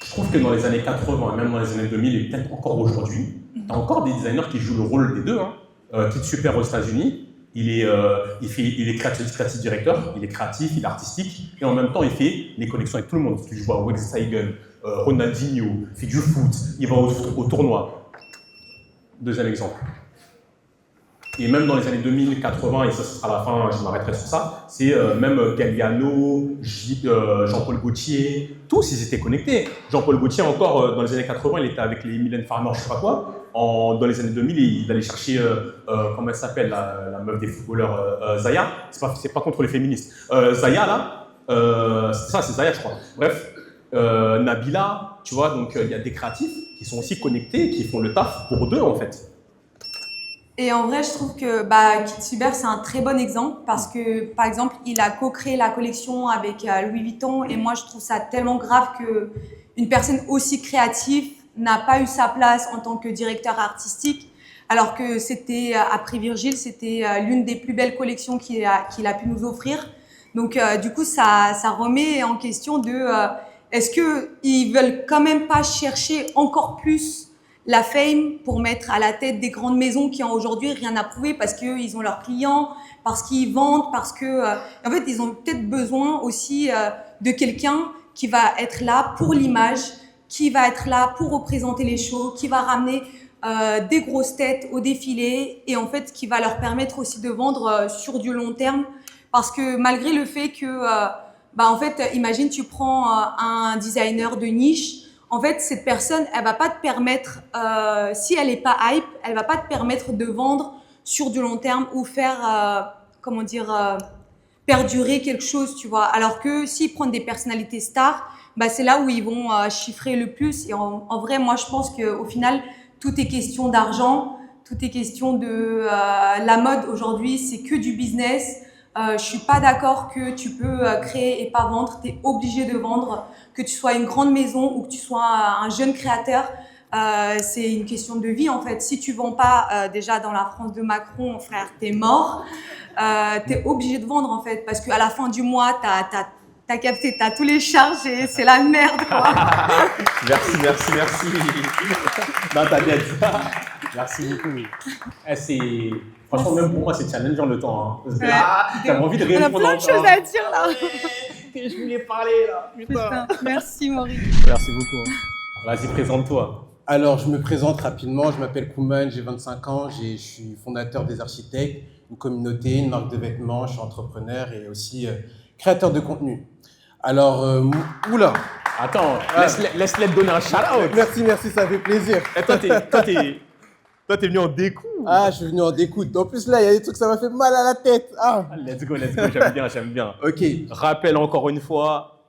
Je trouve que dans les années 80 et même dans les années 2000 et peut-être encore aujourd'hui, tu as encore des designers qui jouent le rôle des deux. Kid Super aux États-Unis, il est créatif directeur, il est créatif, il est artistique et en même temps il fait les connexions avec tout le monde. Tu vois Wesley Saigon, Ronaldinho, il fait du foot, il va au tournoi. Deuxième exemple. Et même dans les années 2080, et ça sera la fin, je m'arrêterai sur ça, c'est même Galliano, Jean-Paul Gaultier, tous ils étaient connectés. Jean-Paul Gaultier encore, dans les années 80, il était avec les Mylène Farmer, je sais pas quoi. dans les années 2000, il allait chercher, comment elle s'appelle, la meuf des footballeurs, Zaya. C'est pas contre les féministes. Zaya, là, c'est Zaya, je crois. Bref, Nabila, tu vois, donc il y a des créatifs qui sont aussi connectés, qui font le taf pour deux, en fait. Et en vrai, je trouve que Kitsuber, c'est un très bon exemple parce que, par exemple, il a co-créé la collection avec Louis Vuitton et moi, je trouve ça tellement grave qu'une personne aussi créative n'a pas eu sa place en tant que directeur artistique, alors que c'était, après Virgile, c'était l'une des plus belles collections qu'il a pu nous offrir. Donc, du coup, ça remet en question est-ce qu'ils veulent quand même pas chercher encore plus la fame pour mettre à la tête des grandes maisons qui ont aujourd'hui rien à prouver parce qu'ils ont leurs clients, parce qu'ils vendent, parce que en fait ils ont peut-être besoin aussi de quelqu'un qui va être là pour l'image, qui va être là pour représenter les shows, qui va ramener des grosses têtes au défilé et en fait qui va leur permettre aussi de vendre sur du long terme parce que malgré le fait que en fait imagine tu prends un designer de niche. En fait, cette personne, elle va pas te permettre, si elle est pas hype, elle va pas te permettre de vendre sur du long terme ou faire, perdurer quelque chose, tu vois. Alors que s'ils prennent des personnalités stars, c'est là où ils vont chiffrer le plus. Et en vrai, moi, je pense qu'au final, tout est question d'argent, tout est question de la mode aujourd'hui, c'est que du business. Je suis pas d'accord que tu peux créer et pas vendre. Tu es obligé de vendre, que tu sois une grande maison ou que tu sois un jeune créateur. C'est une question de vie en fait. Si tu vends pas déjà dans la France de Macron, frère, t'es mort. T'es obligé de vendre en fait parce qu'à la fin du mois, t'as capté, t'as tous les charges et c'est la merde quoi. Merci. Non, t'as bien dit. Merci beaucoup. Franchement, même pour moi, c'est challengeant le temps. Hein. Parce que t'as envie de répondre. On a plein de choses à dire là. Je voulais parler là. Putain. Merci Maurice. Merci beaucoup. Vas-y, présente-toi. Alors, je me présente rapidement. Je m'appelle Kouman, j'ai 25 ans. Je suis fondateur des Architectes, une communauté, une marque de vêtements. Je suis entrepreneur et aussi créateur de contenu. Alors, oula. Attends, laisse-les te donner un shout-out. Merci, ça fait plaisir. Et toi, t'es venu en découp. Ah, je suis venu en découte. En plus, là, il y a des trucs, ça m'a fait mal à la tête. Ah. Let's go, j'aime bien. Ok. Rappelle encore une fois,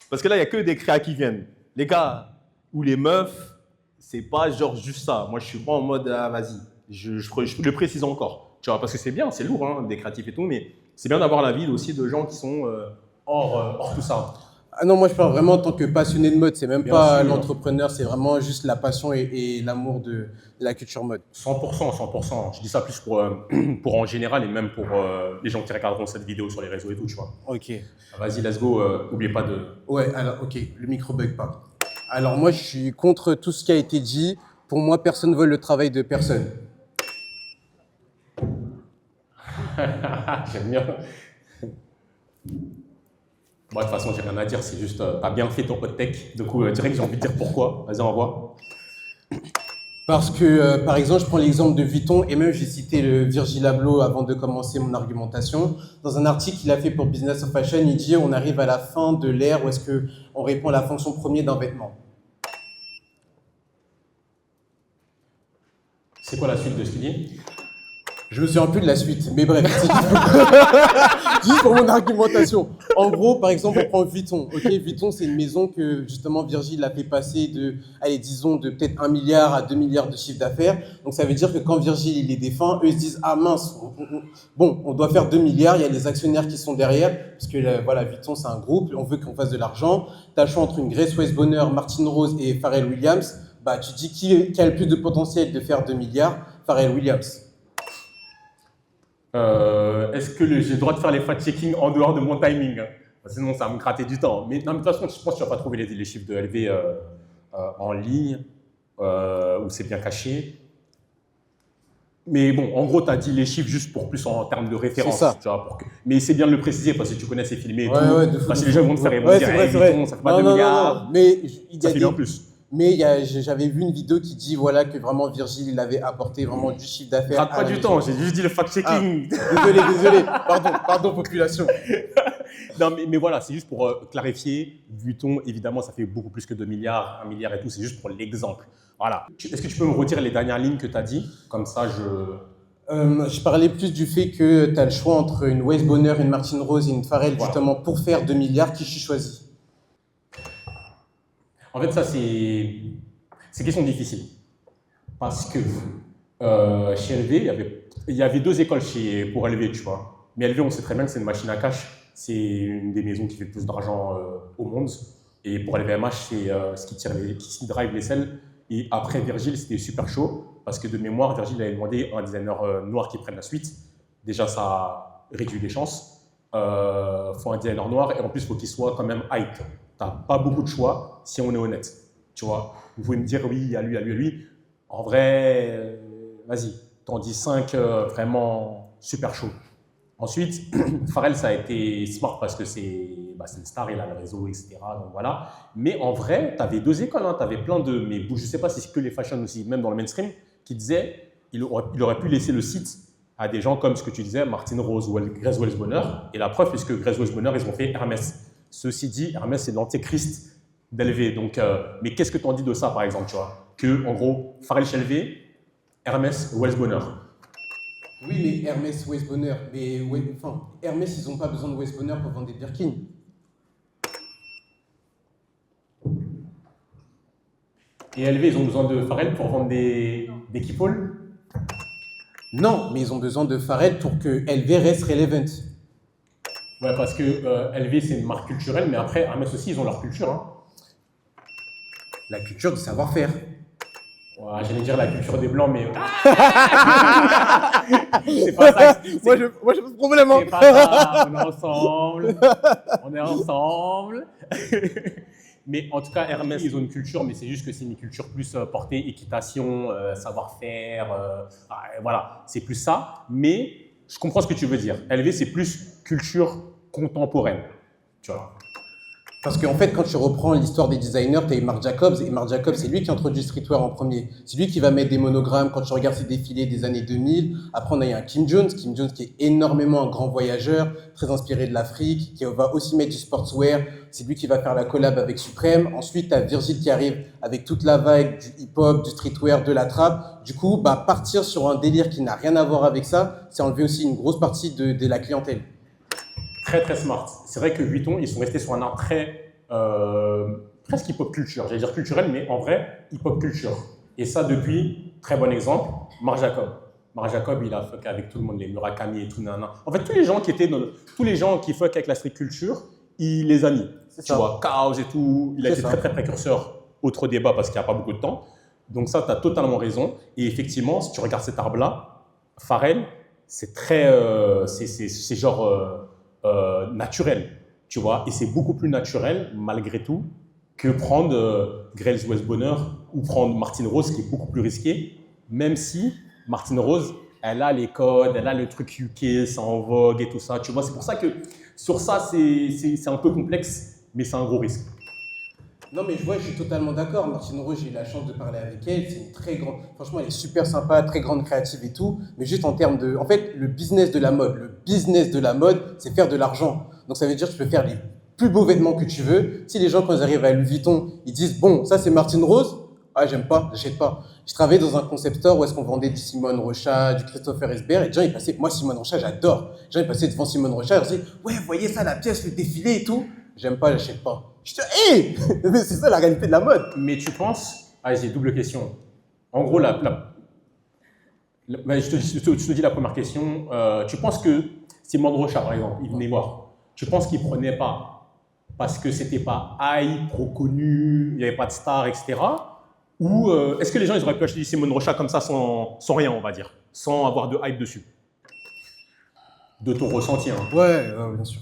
parce que là, il n'y a que des créas qui viennent. Les gars ou les meufs, c'est pas genre juste ça. Moi, je suis pas en mode, vas-y, je le précise encore. Tu vois, parce que c'est bien, c'est lourd, hein, des créatifs et tout, mais c'est bien d'avoir l'avis aussi de gens qui sont hors tout ça. Ah non, moi je parle vraiment en tant que passionné de mode, c'est même Bien pas sûr. l'entrepreneur, c'est vraiment juste la passion et l'amour de la culture mode. 100%. Je dis ça plus pour en général et même pour les gens qui regarderont cette vidéo sur les réseaux et tout, tu vois. Ok. Vas-y, let's go, n'oubliez pas de... Ouais, alors ok, le micro bug pas. Alors moi je suis contre tout ce qui a été dit. Pour moi, personne ne vole le travail de personne. J'aime bien. Moi, de toute façon, j'ai rien à dire, c'est juste, t'as bien fait ton hot tech. Du coup, direct, j'ai envie de dire pourquoi. Vas-y, envoie. Parce que, par exemple, je prends l'exemple de Vuitton, et même j'ai cité le Virgil Abloh avant de commencer mon argumentation. Dans un article qu'il a fait pour Business of Fashion, il dit on arrive à la fin de l'ère où est-ce qu'on répond à la fonction première d'un vêtement. C'est quoi la suite de ce qu'il dit? Je me souviens plus de la suite, mais bref, c'est juste pour mon argumentation. En gros, par exemple, on prend Vuitton. Ok, Vuitton, c'est une maison que justement Virgile a fait passer de, allez, disons, de peut-être 1 milliard à 2 milliards de chiffre d'affaires. Donc ça veut dire que quand Virgile il les défend, eux ils se disent ah mince, on doit faire 2 milliards. Il y a les actionnaires qui sont derrière, parce que voilà, Vuitton c'est un groupe, on veut qu'on fasse de l'argent. T'as le choix entre une Grace West-Bonner, Martine Rose et Pharrell Williams. Bah tu dis qui a le plus de potentiel de faire 2 milliards? Pharrell Williams. Est-ce que j'ai le droit de faire les fact-checking en dehors de mon timing? Sinon, ça va me gratter du temps. Mais non, mais de toute façon, je pense que tu vas pas trouver les chiffres de LV en ligne, où c'est bien caché. Mais bon, en gros, tu as dit les chiffres juste pour plus en termes de référence. C'est ça. Tu vois, mais c'est bien de le préciser parce que tu connais ces films et tout. Ouais, de fou, Parce que de les gens fou. vont te faire Ouais, dire, c'est vrai, hey, c'est vrai. Vuitton, ça fait pas 2 milliards. Non, mais il y Ça a fait des... en plus. Mais j'avais vu une vidéo qui dit voilà, que vraiment Virgile il avait apporté vraiment du chiffre d'affaires. Rate pas du temps, j'ai juste dit le fact-checking. Désolé. Pardon, population. Non, mais voilà, c'est juste pour clarifier. Vuitton, évidemment, ça fait beaucoup plus que 2 milliards, 1 milliard et tout. C'est juste pour l'exemple. Voilà. Est-ce que tu peux me redire les dernières lignes que tu as dit? Comme ça, Je parlais plus du fait que tu as le choix entre une Wes Bonner, une Martine Rose et une Pharrell, Voilà. justement, pour faire 2 milliards, qui tu choisis? En fait, ça, c'est question difficile. Parce que chez LV, il y avait 2 écoles pour LV, tu vois. Mais LV, on sait très bien que c'est une machine à cash. C'est une des maisons qui fait le plus d'argent au monde. Et pour LVMH, c'est qui drive les selles. Et après Virgil, c'était super chaud. Parce que de mémoire, Virgil avait demandé à un designer noir qui prenne la suite. Déjà, ça réduit les chances. Faut un designer noir. Et en plus, il faut qu'il soit quand même hype. Tu n'as pas beaucoup de choix si on est honnête. Tu vois, vous pouvez me dire oui, il y a lui, il y a lui, il y a lui. En vrai, vas-y, t'en dis 5 vraiment super chaud. Ensuite, Pharrell, ça a été smart parce que c'est une star, il a le réseau, etc. Donc voilà. Mais en vrai, tu avais 2 écoles, hein, tu avais plein de. Mais je ne sais pas si c'est que les fashion aussi, même dans le mainstream, qui disaient il aurait pu laisser le site à des gens comme ce que tu disais, Martine Rose ou Grace Wales Bonner. Et la preuve, puisque Grace Wales Bonner, ils ont fait Hermès. Ceci dit, Hermès, c'est l'antéchrist d'LV. Donc, mais qu'est-ce que tu en dis de ça, par exemple, tu vois? Que, en gros, Pharrell chez LV, Hermès, Wales Bonner. Oui, mais Hermès, Wes Bonner. Mais Hermès, ils n'ont pas besoin de Wes Bonner pour vendre des Birkin. Et LV, ils ont besoin de Pharrell pour vendre des Keepall? Non, mais ils ont besoin de Pharrell pour que LV reste relevant. Ouais, parce que LV, c'est une marque culturelle, mais après, Hermès aussi, ils ont leur culture. Hein. La culture du savoir-faire. Ouais, j'allais dire la culture des Blancs, mais... c'est pas ça. Moi, je pose problème. C'est pas ça, on est ensemble. On est ensemble. Mais en tout cas, Hermès, ils ont une culture, mais c'est juste que c'est une culture plus portée équitation, savoir-faire. Voilà, c'est plus ça. Mais je comprends ce que tu veux dire. LV, c'est plus culture contemporaine. Tu vois. Parce qu'en fait, quand tu reprends l'histoire des designers, tu as eu Marc Jacobs, et Marc Jacobs, c'est lui qui introduit le streetwear en premier. C'est lui qui va mettre des monogrammes quand tu regardes ses défilés des années 2000. Après, on a eu un Kim Jones qui est énormément un grand voyageur, très inspiré de l'Afrique, qui va aussi mettre du sportswear. C'est lui qui va faire la collab avec Supreme. Ensuite, tu as Virgil qui arrive avec toute la vague du hip-hop, du streetwear, de la trap. Du coup, partir sur un délire qui n'a rien à voir avec ça, c'est enlever aussi une grosse partie de la clientèle. Très, très smart. C'est vrai que Vuitton, ils sont restés sur un art très, presque hip-hop culture. J'allais dire culturel, mais en vrai, hip-hop culture. Et ça, depuis, très bon exemple, Marc Jacob. Marc Jacob, il a fuck avec tout le monde, les Murakami et tout, nanana. En fait, tous les gens qui fuck avec la street culture, il les a mis. Tu vois, Chaos et tout, il a été très, très précurseur. Autre débat parce qu'il n'y a pas beaucoup de temps. Donc ça, tu as totalement raison. Et effectivement, si tu regardes cet arbre-là, Pharrell, c'est très, c'est genre naturel, tu vois. Et c'est beaucoup plus naturel, malgré tout, que prendre Grace Wales Bonner ou prendre Martine Rose, qui est beaucoup plus risqué, même si Martine Rose, elle a les codes, elle a le truc UK, c'est en vogue et tout ça, tu vois. C'est pour ça que sur ça, c'est un peu complexe, mais c'est un gros risque. Non, mais je suis totalement d'accord. Martine Rose, j'ai eu la chance de parler avec elle. C'est une très grande. Franchement, elle est super sympa, très grande créative et tout. Mais juste en termes de. En fait, le business de la mode, c'est faire de l'argent. Donc, ça veut dire que tu peux faire les plus beaux vêtements que tu veux. Si les gens, quand ils arrivent à Louis Vuitton, ils disent bon, ça c'est Martine Rose. Ah, j'aime pas, j'achète pas. Je travaillais dans un concept store où est-ce qu'on vendait du Simone Rocha, du Christopher Esber. Et les gens, ils passaient. Moi, Simone Rocha, j'adore. Les gens, ils passaient devant Simone Rocha. Ils disaient ouais, voyez ça, la pièce, le défilé et tout. J'aime pas, j'achète pas. Je te hé. Mais c'est ça la réalité de la mode. Mais tu penses, j'ai double question. En gros, je te dis la première question. Tu penses que Simone Rocha, par exemple, il venait voir. Tu penses qu'il prenait pas parce que c'était pas hype, reconnu, il n'y avait pas de star, etc. Ou est-ce que les gens ils auraient pu acheter du Simone Rocha comme ça sans rien, on va dire, sans avoir de hype dessus? De ton ressenti, hein. Ouais, bien sûr.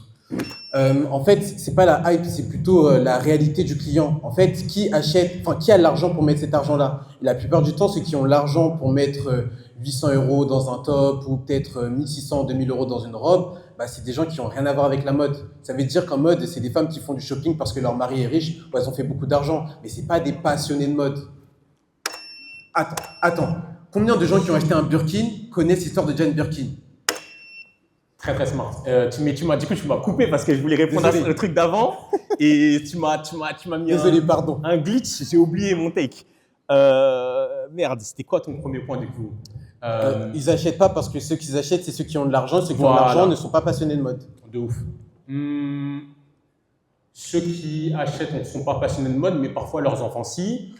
En fait, c'est pas la hype, c'est plutôt la réalité du client. En fait, qui a l'argent pour mettre cet argent-là? Et la plupart du temps, ceux qui ont l'argent pour mettre 800 € dans un top ou peut-être 1600, 2000 € dans une robe, c'est des gens qui ont rien à voir avec la mode. Ça veut dire qu'en mode, c'est des femmes qui font du shopping parce que leur mari est riche ou elles ont fait beaucoup d'argent. Mais c'est pas des passionnés de mode. Attends. Combien de gens qui ont acheté un Birkin connaissent l'histoire de Jane Birkin? Très smart. Tu m'as dit que tu m'as coupé parce que je voulais répondre Désolé. à le truc d'avant et tu m'as mis Désolé, pardon. un glitch. J'ai oublié mon take. Merde, c'était quoi ton premier point du coup? Ils achètent pas parce que ceux qui achètent, c'est ceux qui ont de l'argent. Ceux qui ont de Voilà. l'argent ne sont pas passionnés de mode. De ouf. Ceux qui achètent ne sont pas passionnés de mode, mais parfois leurs enfants si.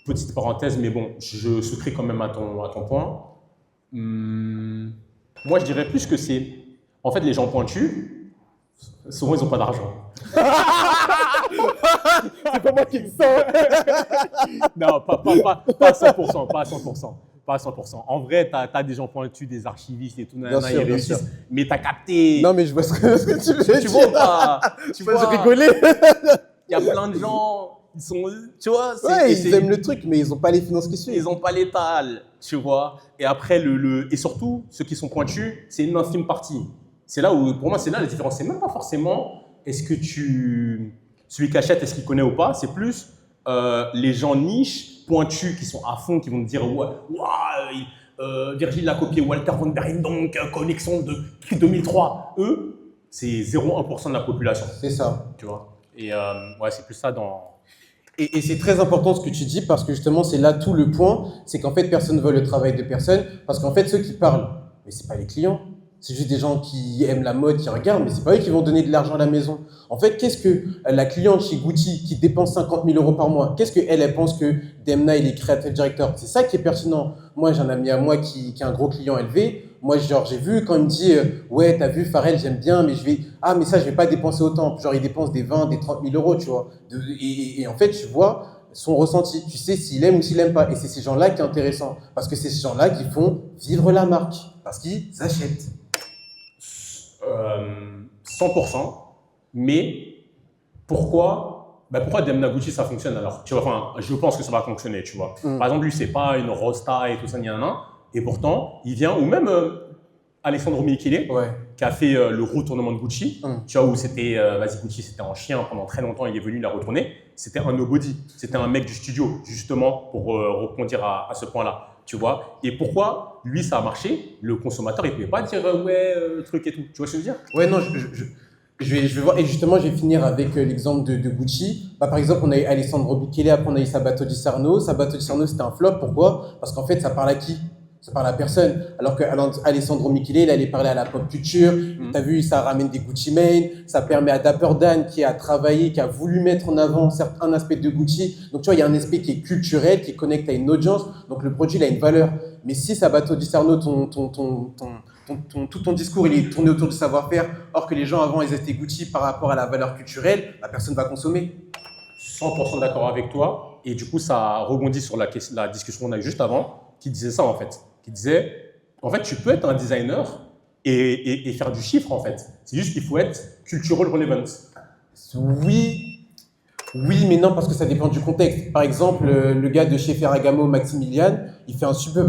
Petite parenthèse, mais bon, je souscris quand même à ton point. Moi, je dirais plus que c'est... En fait, les gens pointus, souvent, ils n'ont pas d'argent. C'est pas moi qui le sens. Non, pas à 100%, pas à 100%. Pas à 100%. En vrai, t'as des gens pointus, des archivistes et tout, Bien nanana, sûr, ils bien réussissent. sûr. Mais t'as capté. Non, mais je vois ce que tu veux dire. Tu vois ou pas? Tu Tu vas vois, rigoler. il y a plein de gens, ils sont, tu vois, Ouais, ils aiment le truc, mais ils n'ont pas les finances qui suivent. ils n'ont pas l'étal, tu vois. Et après, et surtout, ceux qui sont pointus, c'est une infime partie. C'est là où, pour moi, c'est là la différence. C'est même pas forcément, celui qui achète, est-ce qu'il connaît ou pas. C'est plus les gens niches, pointus, qui sont à fond, qui vont te dire, Virgile a copié Walter von Beirendonck, connexion de 2003. Eux, c'est 0,1% de la population, C'est ça. tu vois. Et ouais, c'est plus ça dans... Et c'est très important ce que tu dis parce que justement, c'est là tout le point. C'est qu'en fait, personne ne veut le travail de personne parce qu'en fait, ceux qui parlent, mais c'est pas les clients. C'est juste des gens qui aiment la mode, qui regardent, mais c'est pas eux qui vont donner de l'argent à la maison. En fait, qu'est-ce que la cliente chez Gucci qui dépense 50 000 € par mois, qu'est-ce qu'elle pense que Demna, il est créateur directeur? C'est ça qui est pertinent. Moi, j'ai un ami à moi qui est un gros client élevé. Moi, genre, j'ai vu quand il me dit ouais, t'as vu, Pharrell, j'aime bien, mais mais ça, je vais pas dépenser autant. Genre, il dépense des 20, des 30 000 €, tu vois. Et en fait, tu vois son ressenti. Tu sais s'il aime ou s'il aime pas. Et c'est ces gens-là qui est intéressant. Parce que c'est ces gens-là qui font vivre la marque. Parce qu'ils achètent. 100%, mais pourquoi Demna Gucci ça fonctionne alors? Tu vois, enfin, je pense que ça va fonctionner, tu vois. Par exemple, lui, c'est pas une rosta et tout ça, ni un, et pourtant, il vient, ou même Alessandro Michele, Ouais. qui a fait le retournement de Gucci, tu vois, où c'était, vas-y, Gucci, c'était en chien pendant très longtemps, il est venu, il a retourné, c'était un nobody, c'était un mec du studio, justement, pour rebondir à ce point-là. Tu vois, et pourquoi lui ça a marché, le consommateur il ne pouvait pas dire truc et tout. Tu vois ce que je veux dire? Ouais, non, je vais voir. Et justement, je vais finir avec l'exemple de Gucci. Par exemple, on a eu Alessandro Michele, après on a eu Sabato Di Sarno. Sabato Di Sarno, c'était un flop. Pourquoi? Parce qu'en fait, ça parle à qui? Ça parle à personne. Alors que Alessandro Michele, il allait parler à la pop culture. T'as vu, ça ramène des Gucci Mane. Ça permet à Dapper Dan, qui a travaillé, qui a voulu mettre en avant un aspect de Gucci. Donc, tu vois, il y a un aspect qui est culturel, qui connecte à une audience. Donc, le produit, il a une valeur. Mais si Sabato Di Sarno, tout ton discours, il est tourné autour du savoir-faire, or que les gens avant, ils étaient Gucci par rapport à la valeur culturelle, la personne va consommer. 100% d'accord avec toi. Et du coup, ça rebondit sur la discussion qu'on a eue juste avant, qui disait ça en fait. Qui disait, en fait, tu peux être un designer et faire du chiffre en fait. C'est juste qu'il faut être cultural relevant. Oui, mais non, parce que ça dépend du contexte. Par exemple, le gars de chez Ferragamo, Maximilian, il fait un super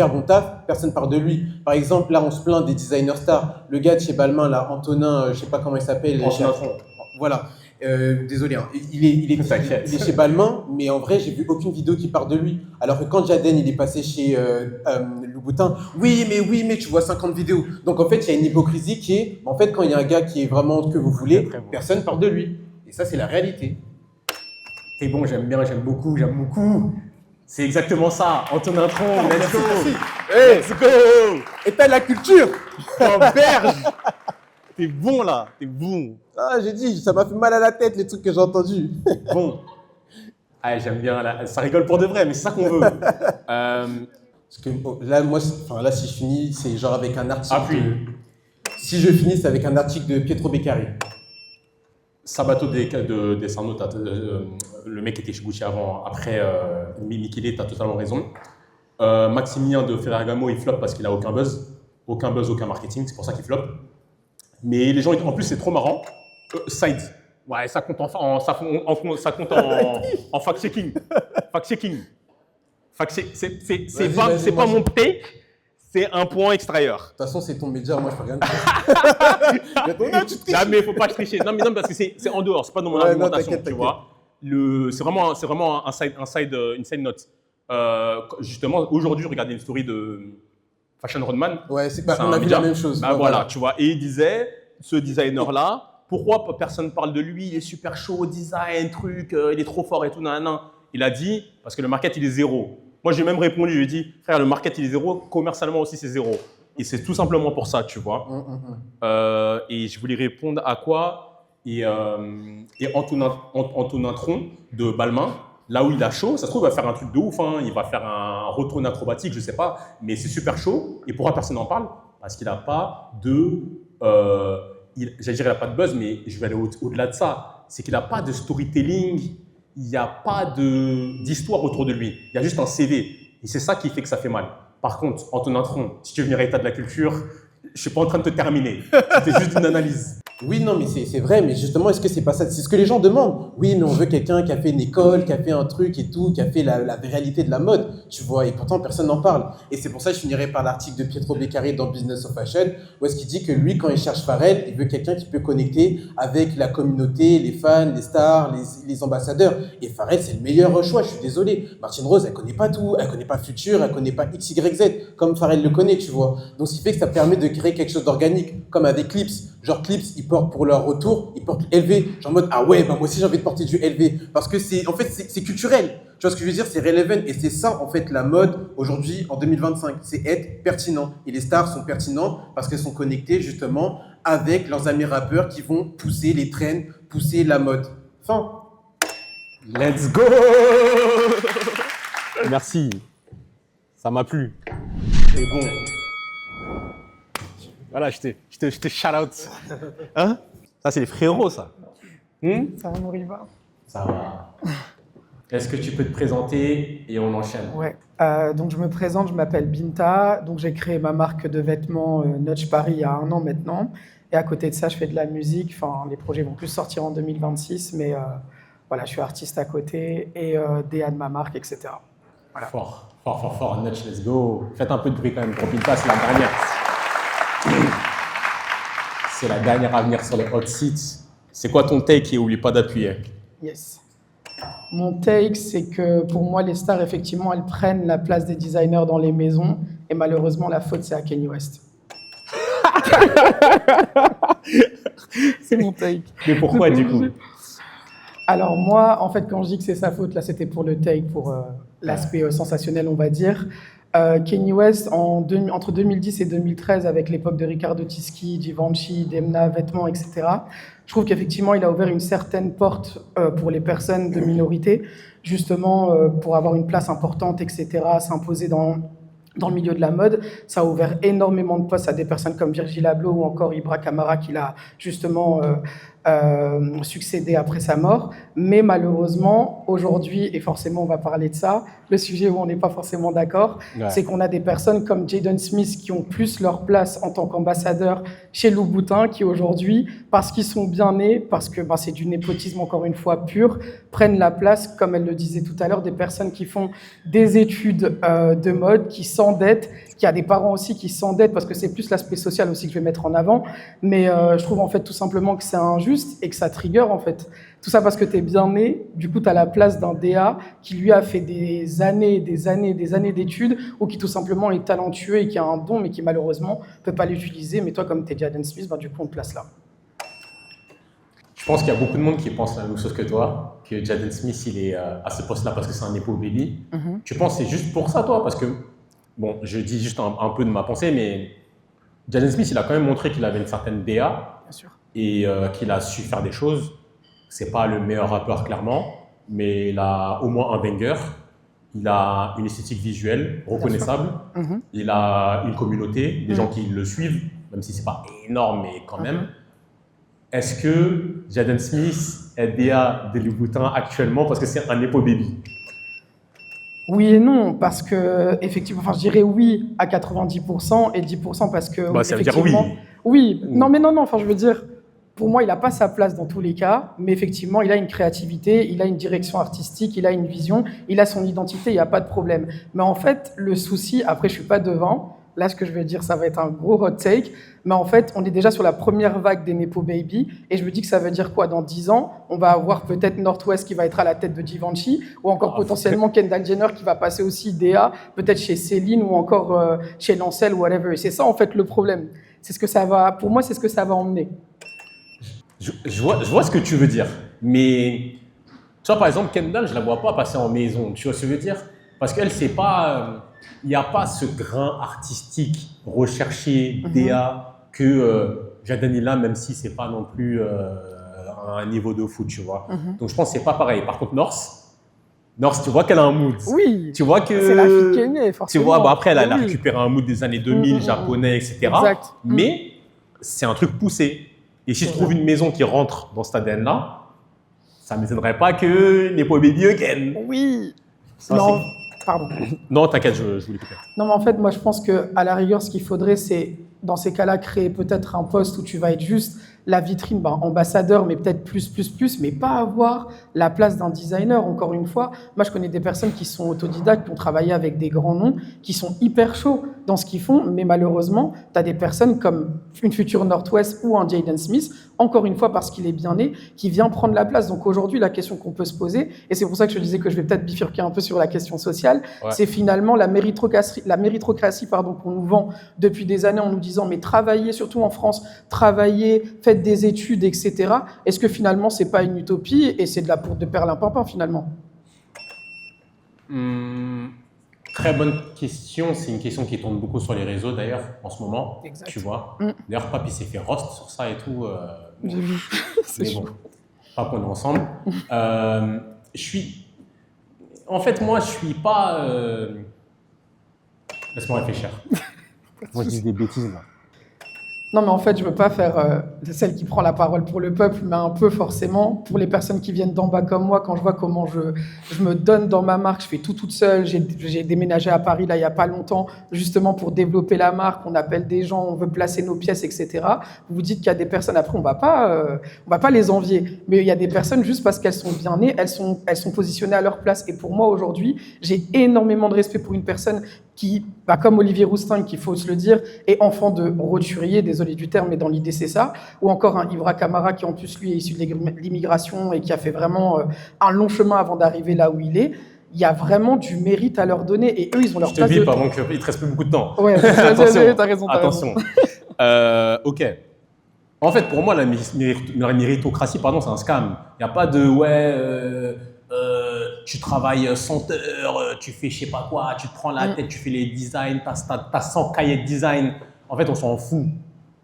bon taf, personne parle de lui. Par exemple, là, on se plaint des designers stars. Le gars de chez Balmain, là, Antonin, je sais pas comment il s'appelle. Voilà. Désolé, hein. Il est chez Balmain, mais en vrai, j'ai vu aucune vidéo qui parle de lui. Alors que quand Jaden, il est passé chez Louboutin, oui, mais tu vois 50 vidéos. Donc en fait, il y a une hypocrisie qui est, en fait, quand il y a un gars qui est vraiment ce que vous voulez, personne parle de lui. Et ça, c'est la réalité. T'es bon, j'aime bien, j'aime beaucoup. C'est exactement ça. Antonin Tron, let's go. Hey, Let's go. et t'as la culture. En berge. T'es bon là, t'es bon. Ah, j'ai dit, ça m'a fait mal à la tête, les trucs que j'ai entendus. Bon. Ah, j'aime bien, là, ça rigole pour de vrai, mais c'est ça qu'on veut. Parce que là, moi, là, si je finis, c'est genre avec un article. Ah, puis. Si je finis, c'est avec un article de Pietro Beccari. Sabato de Sarno, le mec qui était chez Gucci avant, après Michele, t'as totalement raison. Maximilien de Ferragamo, il flop parce qu'il a aucun buzz, aucun marketing, c'est pour ça qu'il flop. Mais les gens, en plus, c'est trop marrant. Side, ouais, ça compte en fact-checking. C'est pas mon take, c'est un point extérieur. De toute façon, c'est ton média, moi, je peux rien dire. Non, mais il faut pas tricher. Non, parce que c'est en dehors, c'est pas dans mon argumentation, tu vois. C'est vraiment une side note. Justement, aujourd'hui, je regardais une story de Fashion Roadman. Ouais, C'est on un a vu média. la même chose. Bah voilà, tu vois. Et il disait, ce designer-là, pourquoi personne ne parle de lui? Il est super chaud au design, truc, il est trop fort et tout, nan. Il a dit, parce que le market, il est zéro. Moi, j'ai même répondu, je lui ai dit, frère, le market, il est zéro, commercialement aussi, c'est zéro. Et c'est tout simplement pour ça, tu vois. Et je voulais répondre à quoi? Et Antonin Tron de Balmain, là où il a chaud, ça se trouve, il va faire un truc de ouf, hein. Il va faire un retourne acrobatique, je sais pas, mais c'est super chaud. Et pourquoi personne n'en parle? Parce qu'il n'a pas de... j'allais dire, il n'a pas de buzz, mais je vais aller au-delà de ça. C'est qu'il n'a pas de storytelling, il n'y a pas d'histoire autour de lui. Il y a juste un CV. Et c'est ça qui fait que ça fait mal. Par contre, Antonin Tron, si tu veux venir à l'état de la culture, je ne suis pas en train de te terminer. C'était juste une analyse. Oui, non, mais c'est vrai, mais justement, est-ce que c'est pas ça? C'est ce que les gens demandent. Oui, mais on veut quelqu'un qui a fait une école, qui a fait un truc et tout, qui a fait la réalité de la mode, tu vois, et pourtant personne n'en parle. Et c'est pour ça que je finirai par l'article de Pietro Beccari dans Business of Fashion, où est-ce qu'il dit que lui, quand il cherche Pharrell, il veut quelqu'un qui peut connecter avec la communauté, les fans, les stars, les ambassadeurs. Et Pharrell, c'est le meilleur choix, je suis désolé. Martine Rose, elle connaît pas tout, elle connaît pas Future, elle connaît pas XYZ, comme Pharrell le connaît, tu vois. Donc, ce qui fait que ça permet de créer quelque chose d'organique, comme avec Clips. Genre Clips, ils portent pour leur retour, ils portent LV. Genre en mode, ah ouais, bah moi aussi j'ai envie de porter du LV. Parce que c'est culturel. Tu vois ce que je veux dire? C'est relevant. Et c'est ça, en fait, la mode aujourd'hui, en 2025. C'est être pertinent. Et les stars sont pertinents parce qu'elles sont connectées, justement, avec leurs amis rappeurs qui vont pousser les trends, pousser la mode. Fin. Let's go. Merci. Ça m'a plu. C'est bon. Voilà, je te shout out. Hein? Ça, c'est les frérots, ça. Ça va, Moriba? Ça va. Est-ce que tu peux te présenter et on enchaîne? Ouais. Donc, je me présente, je m'appelle Binta. Donc, j'ai créé ma marque de vêtements Nudge Paris il y a 1 an maintenant. Et à côté de ça, je fais de la musique. Enfin, les projets vont plus sortir en 2026, mais voilà, je suis artiste à côté et DA de ma marque, etc. Voilà. Fort. Nudge, let's go. Faites un peu de bruit quand même pour Binta, c'est la dernière. C'est la dernière à venir sur les hot seats. C'est quoi ton take et oublie pas d'appuyer? Yes. Mon take, c'est que pour moi, les stars, effectivement, elles prennent la place des designers dans les maisons. Et malheureusement, la faute, c'est à Kanye West. C'est mon take. Mais pourquoi du coup? Alors moi, en fait, quand je dis que c'est sa faute, là, c'était pour le take, pour l'aspect sensationnel, on va dire. Kanye West, entre 2010 et 2013, avec l'époque de Riccardo Tisci, Givenchy, Demna, vêtements, etc., je trouve qu'effectivement, il a ouvert une certaine porte pour les personnes de minorité, justement pour avoir une place importante, etc., s'imposer dans le milieu de la mode. Ça a ouvert énormément de postes à des personnes comme Virgil Abloh ou encore Ibra Kamara, qui l'a justement succédé après sa mort. Mais malheureusement, aujourd'hui, et forcément on va parler de ça, le sujet où on n'est pas forcément d'accord, c'est qu'on a des personnes comme Jaden Smith qui ont plus leur place en tant qu'ambassadeur chez Louboutin, qui aujourd'hui, parce qu'ils sont bien nés, parce que c'est du népotisme encore une fois pur, prennent la place, comme elle le disait tout à l'heure, des personnes qui font des études de mode, qui s'endettent, qui a des parents aussi qui s'endettent, parce que c'est plus l'aspect social aussi que je vais mettre en avant, mais je trouve en fait tout simplement que c'est injuste et que ça trigger en fait. Tout ça parce que tu es bien né, du coup tu as la place d'un DA qui lui a fait des années d'études ou qui tout simplement est talentueux et qui a un don mais qui malheureusement ne peut pas l'utiliser. Mais toi comme tu es Jaden Smith, du coup on te place là. Je pense qu'il y a beaucoup de monde qui pense la même chose que toi, que Jaden Smith il est à ce poste-là parce que c'est un Nepo baby. Tu penses que c'est juste pour ça toi? Parce que, bon, je dis juste un peu de ma pensée, mais Jaden Smith il a quand même montré qu'il avait une certaine DA. Bien sûr. Et qu'il a su faire des choses. C'est pas le meilleur rappeur clairement, mais il a au moins un banger. Il a une esthétique visuelle reconnaissable. Il a une communauté, des gens qui le suivent, même si c'est pas énorme, mais quand même. Est-ce que Jaden Smith est DA de Louboutin actuellement parce que c'est un Nepo baby? Oui et non, parce que effectivement, je dirais oui à 90% et 10% parce que ça veut dire oui. Oui, non, je veux dire, pour moi, il n'a pas sa place dans tous les cas, mais effectivement, il a une créativité, il a une direction artistique, il a une vision, il a son identité, il n'y a pas de problème. Mais en fait, le souci, après, je ne suis pas devant, là, ce que je vais dire, ça va être un gros hot take, mais en fait, on est déjà sur la première vague des Nepo Baby, et je me dis que ça veut dire quoi? Dans 10 ans, on va avoir peut-être Northwest qui va être à la tête de Givenchy, ou encore potentiellement Kendall Jenner qui va passer aussi DA, peut-être chez Céline, ou encore chez Lancel, ou whatever. Et c'est ça, en fait, le problème. C'est ce que ça va, pour moi, c'est ce que ça va emmener. Je vois ce que tu veux dire, mais tu vois, par exemple, Kendall, je la vois pas passer en maison. Tu vois ce que je veux dire? Parce qu'elle, c'est pas, il n'y a pas ce grain artistique recherché, DA, que Jadanila, même si c'est pas non plus à un niveau de fou, tu vois. Donc je pense que c'est pas pareil. Par contre, North, tu vois qu'elle a un mood. Oui. Tu vois que c'est la fille de Kanye, forcément. Tu vois, bon, après, elle a Oui. récupéré un mood des années 2000, japonais, etc. Exact. Mais c'est un truc poussé. Et si je trouve une maison qui rentre dans cet ADN-là, ça ne m'étonnerait pas que Nepo Baby again. Oui. Ça, Non, pardon. Non, t'inquiète, je voulais couper. Non, mais en fait, moi, je pense qu'à la rigueur, ce qu'il faudrait, c'est, dans ces cas-là, créer peut-être un poste où tu vas être juste la vitrine, ambassadeur, mais peut-être plus, mais pas avoir la place d'un designer. Encore une fois, moi, je connais des personnes qui sont autodidactes, qui ont travaillé avec des grands noms, qui sont hyper chauds dans ce qu'ils font, mais malheureusement, tu as des personnes comme une future Northwest ou un Jaden Smith, encore une fois parce qu'il est bien né, qui vient prendre la place. Donc aujourd'hui, la question qu'on peut se poser, et c'est pour ça que je disais que je vais peut-être bifurquer un peu sur la question sociale, c'est finalement la méritocratie qu'on nous vend depuis des années en nous disant mais travaillez, surtout en France, travaillez, faites des études, etc. Est-ce que finalement, c'est pas une utopie et c'est de la poudre de perlimpinpin finalement? Très bonne question. C'est une question qui tourne beaucoup sur les réseaux d'ailleurs en ce moment. Exact. Tu vois. D'ailleurs, Papi s'est fait roast sur ça et tout. J'ai vu. C'est mais chaud. bon, pas qu'on est ensemble. En fait, moi, je suis pas. Laisse-moi réfléchir. Moi, je dis des bêtises là. Non, mais en fait, je veux pas faire celle qui prend la parole pour le peuple, mais un peu forcément pour les personnes qui viennent d'en bas comme moi, quand je vois comment je me donne dans ma marque, je fais tout toute seule. J'ai déménagé à Paris, là, il y a pas longtemps, justement pour développer la marque. On appelle des gens, on veut placer nos pièces, etc. Vous vous dites qu'il y a des personnes, après, on va pas les envier. Mais il y a des personnes, juste parce qu'elles sont bien nées, elles sont positionnées à leur place. Et pour moi, aujourd'hui, j'ai énormément de respect pour une personne qui, comme Olivier Rousteing, qu'il faut se le dire, est enfant de roturier, désolé du terme, mais dans l'idée c'est ça, ou encore un Ibra Camara qui en plus lui est issu de l'immigration et qui a fait vraiment un long chemin avant d'arriver là où il est. Il y a vraiment du mérite à leur donner et eux ils ont leur place. Je te bip avant qu'il te reste plus beaucoup de temps. Ouais, t'as raison. Attention. Ok. En fait, pour moi, la méritocratie, c'est un scam. Il n'y a pas de tu travailles 100 heures, tu fais je sais pas quoi, tu te prends la tête, tu fais les designs, t'as 100 cahiers de design. En fait, on s'en fout.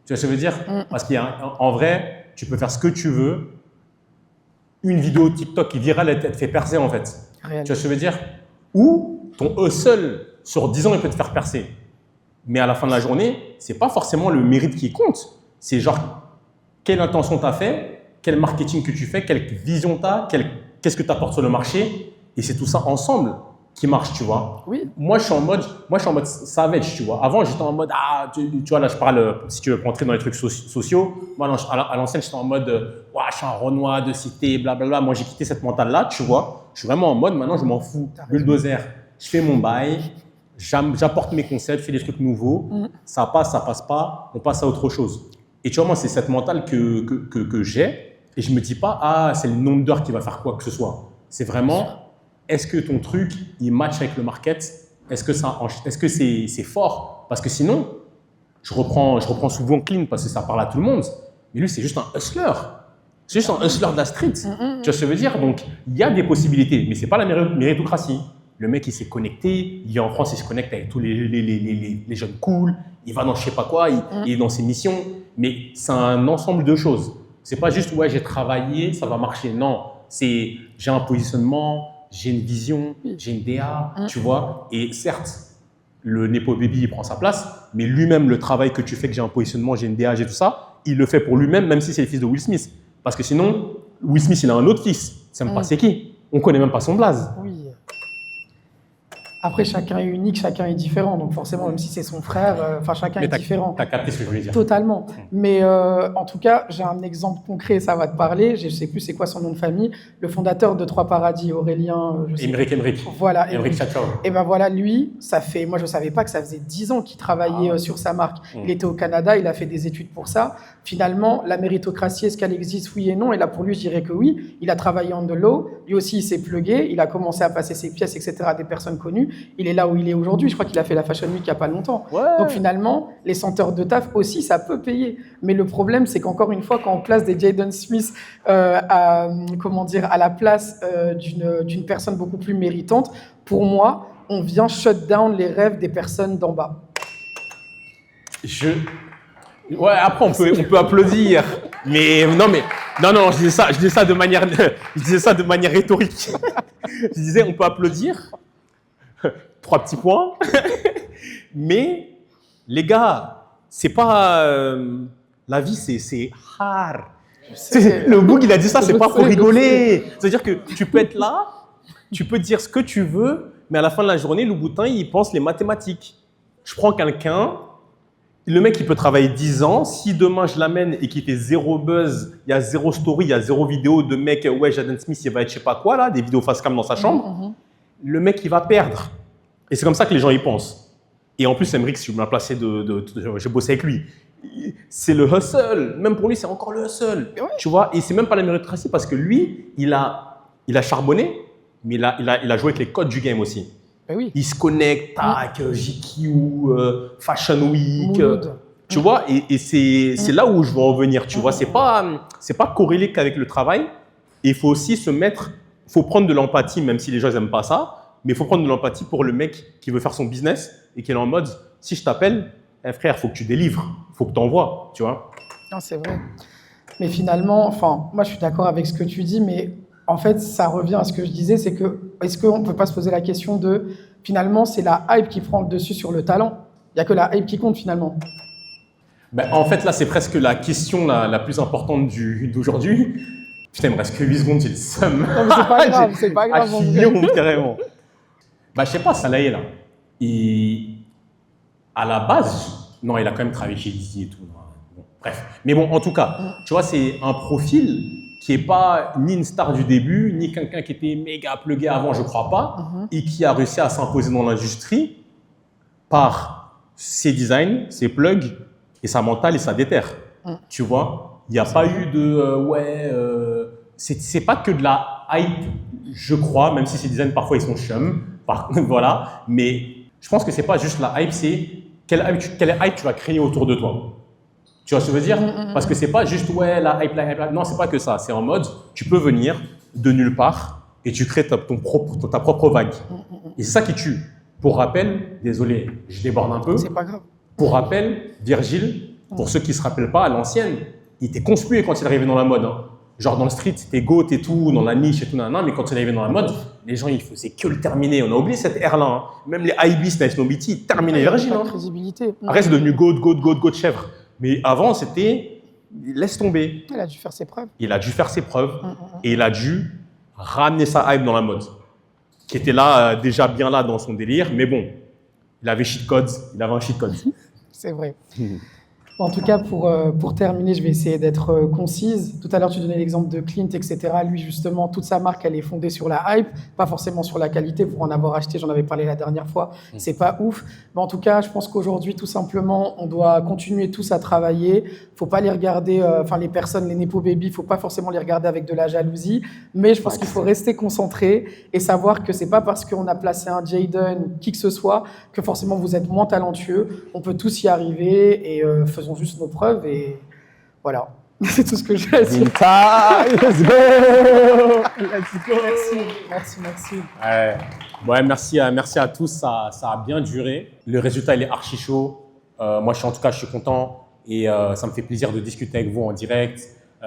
Tu vois ce que je veux dire? Parce qu'en vrai, tu peux faire ce que tu veux. Une vidéo TikTok qui virale, elle te fait percer en fait. Réel. Tu vois ce que je veux dire? Ou ton hustle sur 10 ans, il peut te faire percer. Mais à la fin de la journée, c'est pas forcément le mérite qui compte. C'est genre, quelle intention tu as fait, quel marketing que tu fais, quelle vision tu as, qu'est-ce que tu apportes sur le marché. Et c'est tout ça ensemble qui marche, tu vois. Oui. Moi, je suis en mode savage, tu vois. Avant, j'étais en mode, tu vois, là, je parle, si tu veux rentrer dans les trucs sociaux. Moi, à l'ancienne, j'étais en mode, je suis un Renoir de cité, blablabla. Moi, j'ai quitté cette mentale-là, tu vois. Je suis vraiment en mode, maintenant, je m'en fous. Bulldozer. Je fais mon bail, j'apporte mes concepts, je fais des trucs nouveaux. Ça passe pas, on passe à autre chose. Et tu vois, moi, c'est cette mentale que j'ai. Et je me dis pas, c'est le nombre d'heures qui va faire quoi que ce soit. C'est vraiment, est-ce que ton truc, il match avec le market? Est-ce que c'est fort? Parce que sinon, je reprends souvent Clean parce que ça parle à tout le monde. Mais lui, c'est juste un hustler. C'est juste un hustler de la street. Tu vois ce que je veux dire? Donc, il y a des possibilités, mais c'est pas la méritocratie. Le mec, il s'est connecté, il vient en France, il se connecte avec tous les jeunes cool, il va dans je sais pas quoi, il est dans ses missions. Mais c'est un ensemble de choses. C'est pas juste, j'ai travaillé, ça va marcher. Non, c'est j'ai un positionnement, j'ai une vision, j'ai une DA, tu vois. Et certes, le Nepo Baby, il prend sa place, mais lui-même, le travail que tu fais, que j'ai un positionnement, j'ai une DA, j'ai tout ça, il le fait pour lui-même, même si c'est le fils de Will Smith. Parce que sinon, Will Smith, il a un autre fils. Ça me pas c'est qui. On connaît même pas son blaze. Oui. Après, chacun est unique, chacun est différent. Donc forcément, même si c'est son frère, enfin chacun est différent. T'as capté ce que je voulais dire. Totalement. Mais en tout cas, j'ai un exemple concret, ça va te parler. Je ne sais plus c'est quoi son nom de famille. Le fondateur de Trois Paradis, Aurélien. Émeric. Voilà. Émeric Chachov. Et ben voilà, lui, moi je ne savais pas que ça faisait 10 ans qu'il travaillait sur sa marque. Il était au Canada, il a fait des études pour ça. Finalement, la méritocratie, est-ce qu'elle existe? Oui et non. Et là, pour lui, je dirais que oui. Il a travaillé en de l'eau. Lui aussi, il s'est plugué. Il a commencé à passer ses pièces, etc. à des personnes connues. Il est là où il est aujourd'hui. Je crois qu'il a fait la Fashion Week il n'y a pas longtemps. Ouais. Donc finalement, les senteurs de taf aussi, ça peut payer. Mais le problème, c'est qu'encore une fois, quand on place des Jaden Smith à la place d'une personne beaucoup plus méritante, pour moi, on vient shut down les rêves des personnes d'en bas. Ouais, après on peut applaudir, mais non, je disais ça de manière rhétorique. Je disais on peut applaudir, 3 petits points, mais les gars, c'est pas la vie, c'est hard. Le Boug il a dit ça, c'est pas pour rigoler. C'est-à-dire que tu peux être là, tu peux dire ce que tu veux, mais à la fin de la journée, le boutin il pense les mathématiques. Je prends quelqu'un. Le mec, il peut travailler 10 ans. Si demain, je l'amène et qu'il fait 0 buzz, il y a 0 story, il y a 0 vidéo de mec, ouais, Jaden Smith, il va être je sais pas quoi, là, des vidéos face cam dans sa chambre, le mec, il va perdre. Et c'est comme ça que les gens y pensent. Et en plus, Émeric, je m'ai placé j'ai bossé avec lui. C'est le hustle. Même pour lui, c'est encore le hustle. Ouais. Tu vois, et c'est même pas la méritocratie parce que lui, il a charbonné, mais il a joué avec les codes du game aussi. Oui. Il se connecte, tac, GQ, Fashion Week, tu vois, et c'est là où je veux en venir, tu vois, c'est pas corrélé qu'avec le travail, et il faut aussi faut prendre de l'empathie, même si les gens n'aiment pas ça, mais il faut prendre de l'empathie pour le mec qui veut faire son business et qui est en mode, si je t'appelle, frère, faut que tu délivres, faut que tu envoies, tu vois. Non, c'est vrai. Mais finalement, moi je suis d'accord avec ce que tu dis, mais en fait, ça revient à ce que je disais, c'est que est-ce qu'on ne peut pas se poser la question de, finalement, c'est la hype qui prend le dessus sur le talent? Il n'y a que la hype qui compte, finalement. Ben, en fait, là, c'est presque la question la plus importante d'aujourd'hui. Putain, il me reste que 8 secondes, j'ai le seum. Non, mais c'est pas grave, c'est pas grave. Carrément. Ben, je sais pas, Salah est là. À la base, non, il a quand même travaillé chez Disney et tout. Bon, bref. Mais bon, en tout cas, tu vois, c'est un profil qui n'est pas ni une star du début, ni quelqu'un qui était méga plugué avant, je ne crois pas, et qui a réussi à s'imposer dans l'industrie par ses designs, ses plugs, et sa mentale et sa déterre. Tu vois, il n'y a pas eu de... c'est pas que de la hype, je crois, même si ces designs, parfois, ils sont chum, voilà, mais je pense que ce n'est pas juste la hype, c'est quelle hype tu vas créer autour de toi. Tu vois ce que je veux dire? Parce que c'est pas juste, ouais, la hype. Non, c'est pas que ça. C'est en mode, tu peux venir de nulle part et tu crées ta propre vague. Et c'est ça qui tue. Pour rappel, désolé, je déborde un peu. C'est pas grave. Pour rappel, Virgil, pour ceux qui se rappellent pas, à l'ancienne, il était conspué quand il arrivait dans la mode. Hein. Genre dans le street, c'était goat et tout, dans la niche et tout, mais quand il arrivait dans la mode, les gens, ils faisaient que le terminer. On a oublié cette ère-là. Hein. Même les Ibis, Nice Nobity, ils terminaient Virgil. Pas de crédibilité. Après, c'est devenu goat, chèvre. Mais avant, c'était laisse tomber. Il a dû faire ses preuves. Il a dû faire ses preuves et il a dû ramener sa hype dans la mode, qui était là, déjà bien là dans son délire. Mais bon, il avait un cheat code. C'est vrai. En tout cas, pour terminer, je vais essayer d'être concise. Tout à l'heure, tu donnais l'exemple de Clint, etc. Lui, justement, toute sa marque, elle est fondée sur la hype, pas forcément sur la qualité. Pour en avoir acheté, j'en avais parlé la dernière fois, c'est pas ouf. Mais en tout cas, je pense qu'aujourd'hui, tout simplement, on doit continuer tous à travailler. Faut pas les regarder, les personnes, les nepo baby, faut pas forcément les regarder avec de la jalousie. Mais je pense qu'il faut rester concentré et savoir que c'est pas parce qu'on a placé un Jaden ou qui que ce soit que forcément vous êtes moins talentueux. On peut tous y arriver et faisons juste nos preuves et voilà. C'est tout ce que j'ai à dire. Let's go! Merci. Ouais, merci à tous, ça a bien duré. Le résultat, il est archi chaud. Moi, je suis content et ça me fait plaisir de discuter avec vous en direct,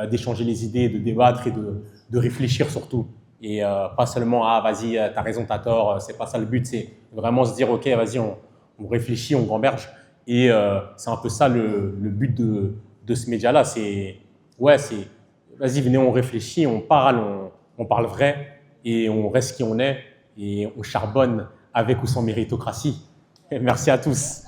d'échanger les idées, de débattre et de réfléchir surtout. Et pas seulement, vas-y, t'as raison, t'as tort, c'est pas ça le but, c'est vraiment se dire, ok, vas-y, on réfléchit, on gamberge. Et c'est un peu ça le but de ce média-là. Vas-y, venez, on réfléchit, on parle vrai et on reste qui on est et on charbonne avec ou sans méritocratie. Et merci à tous.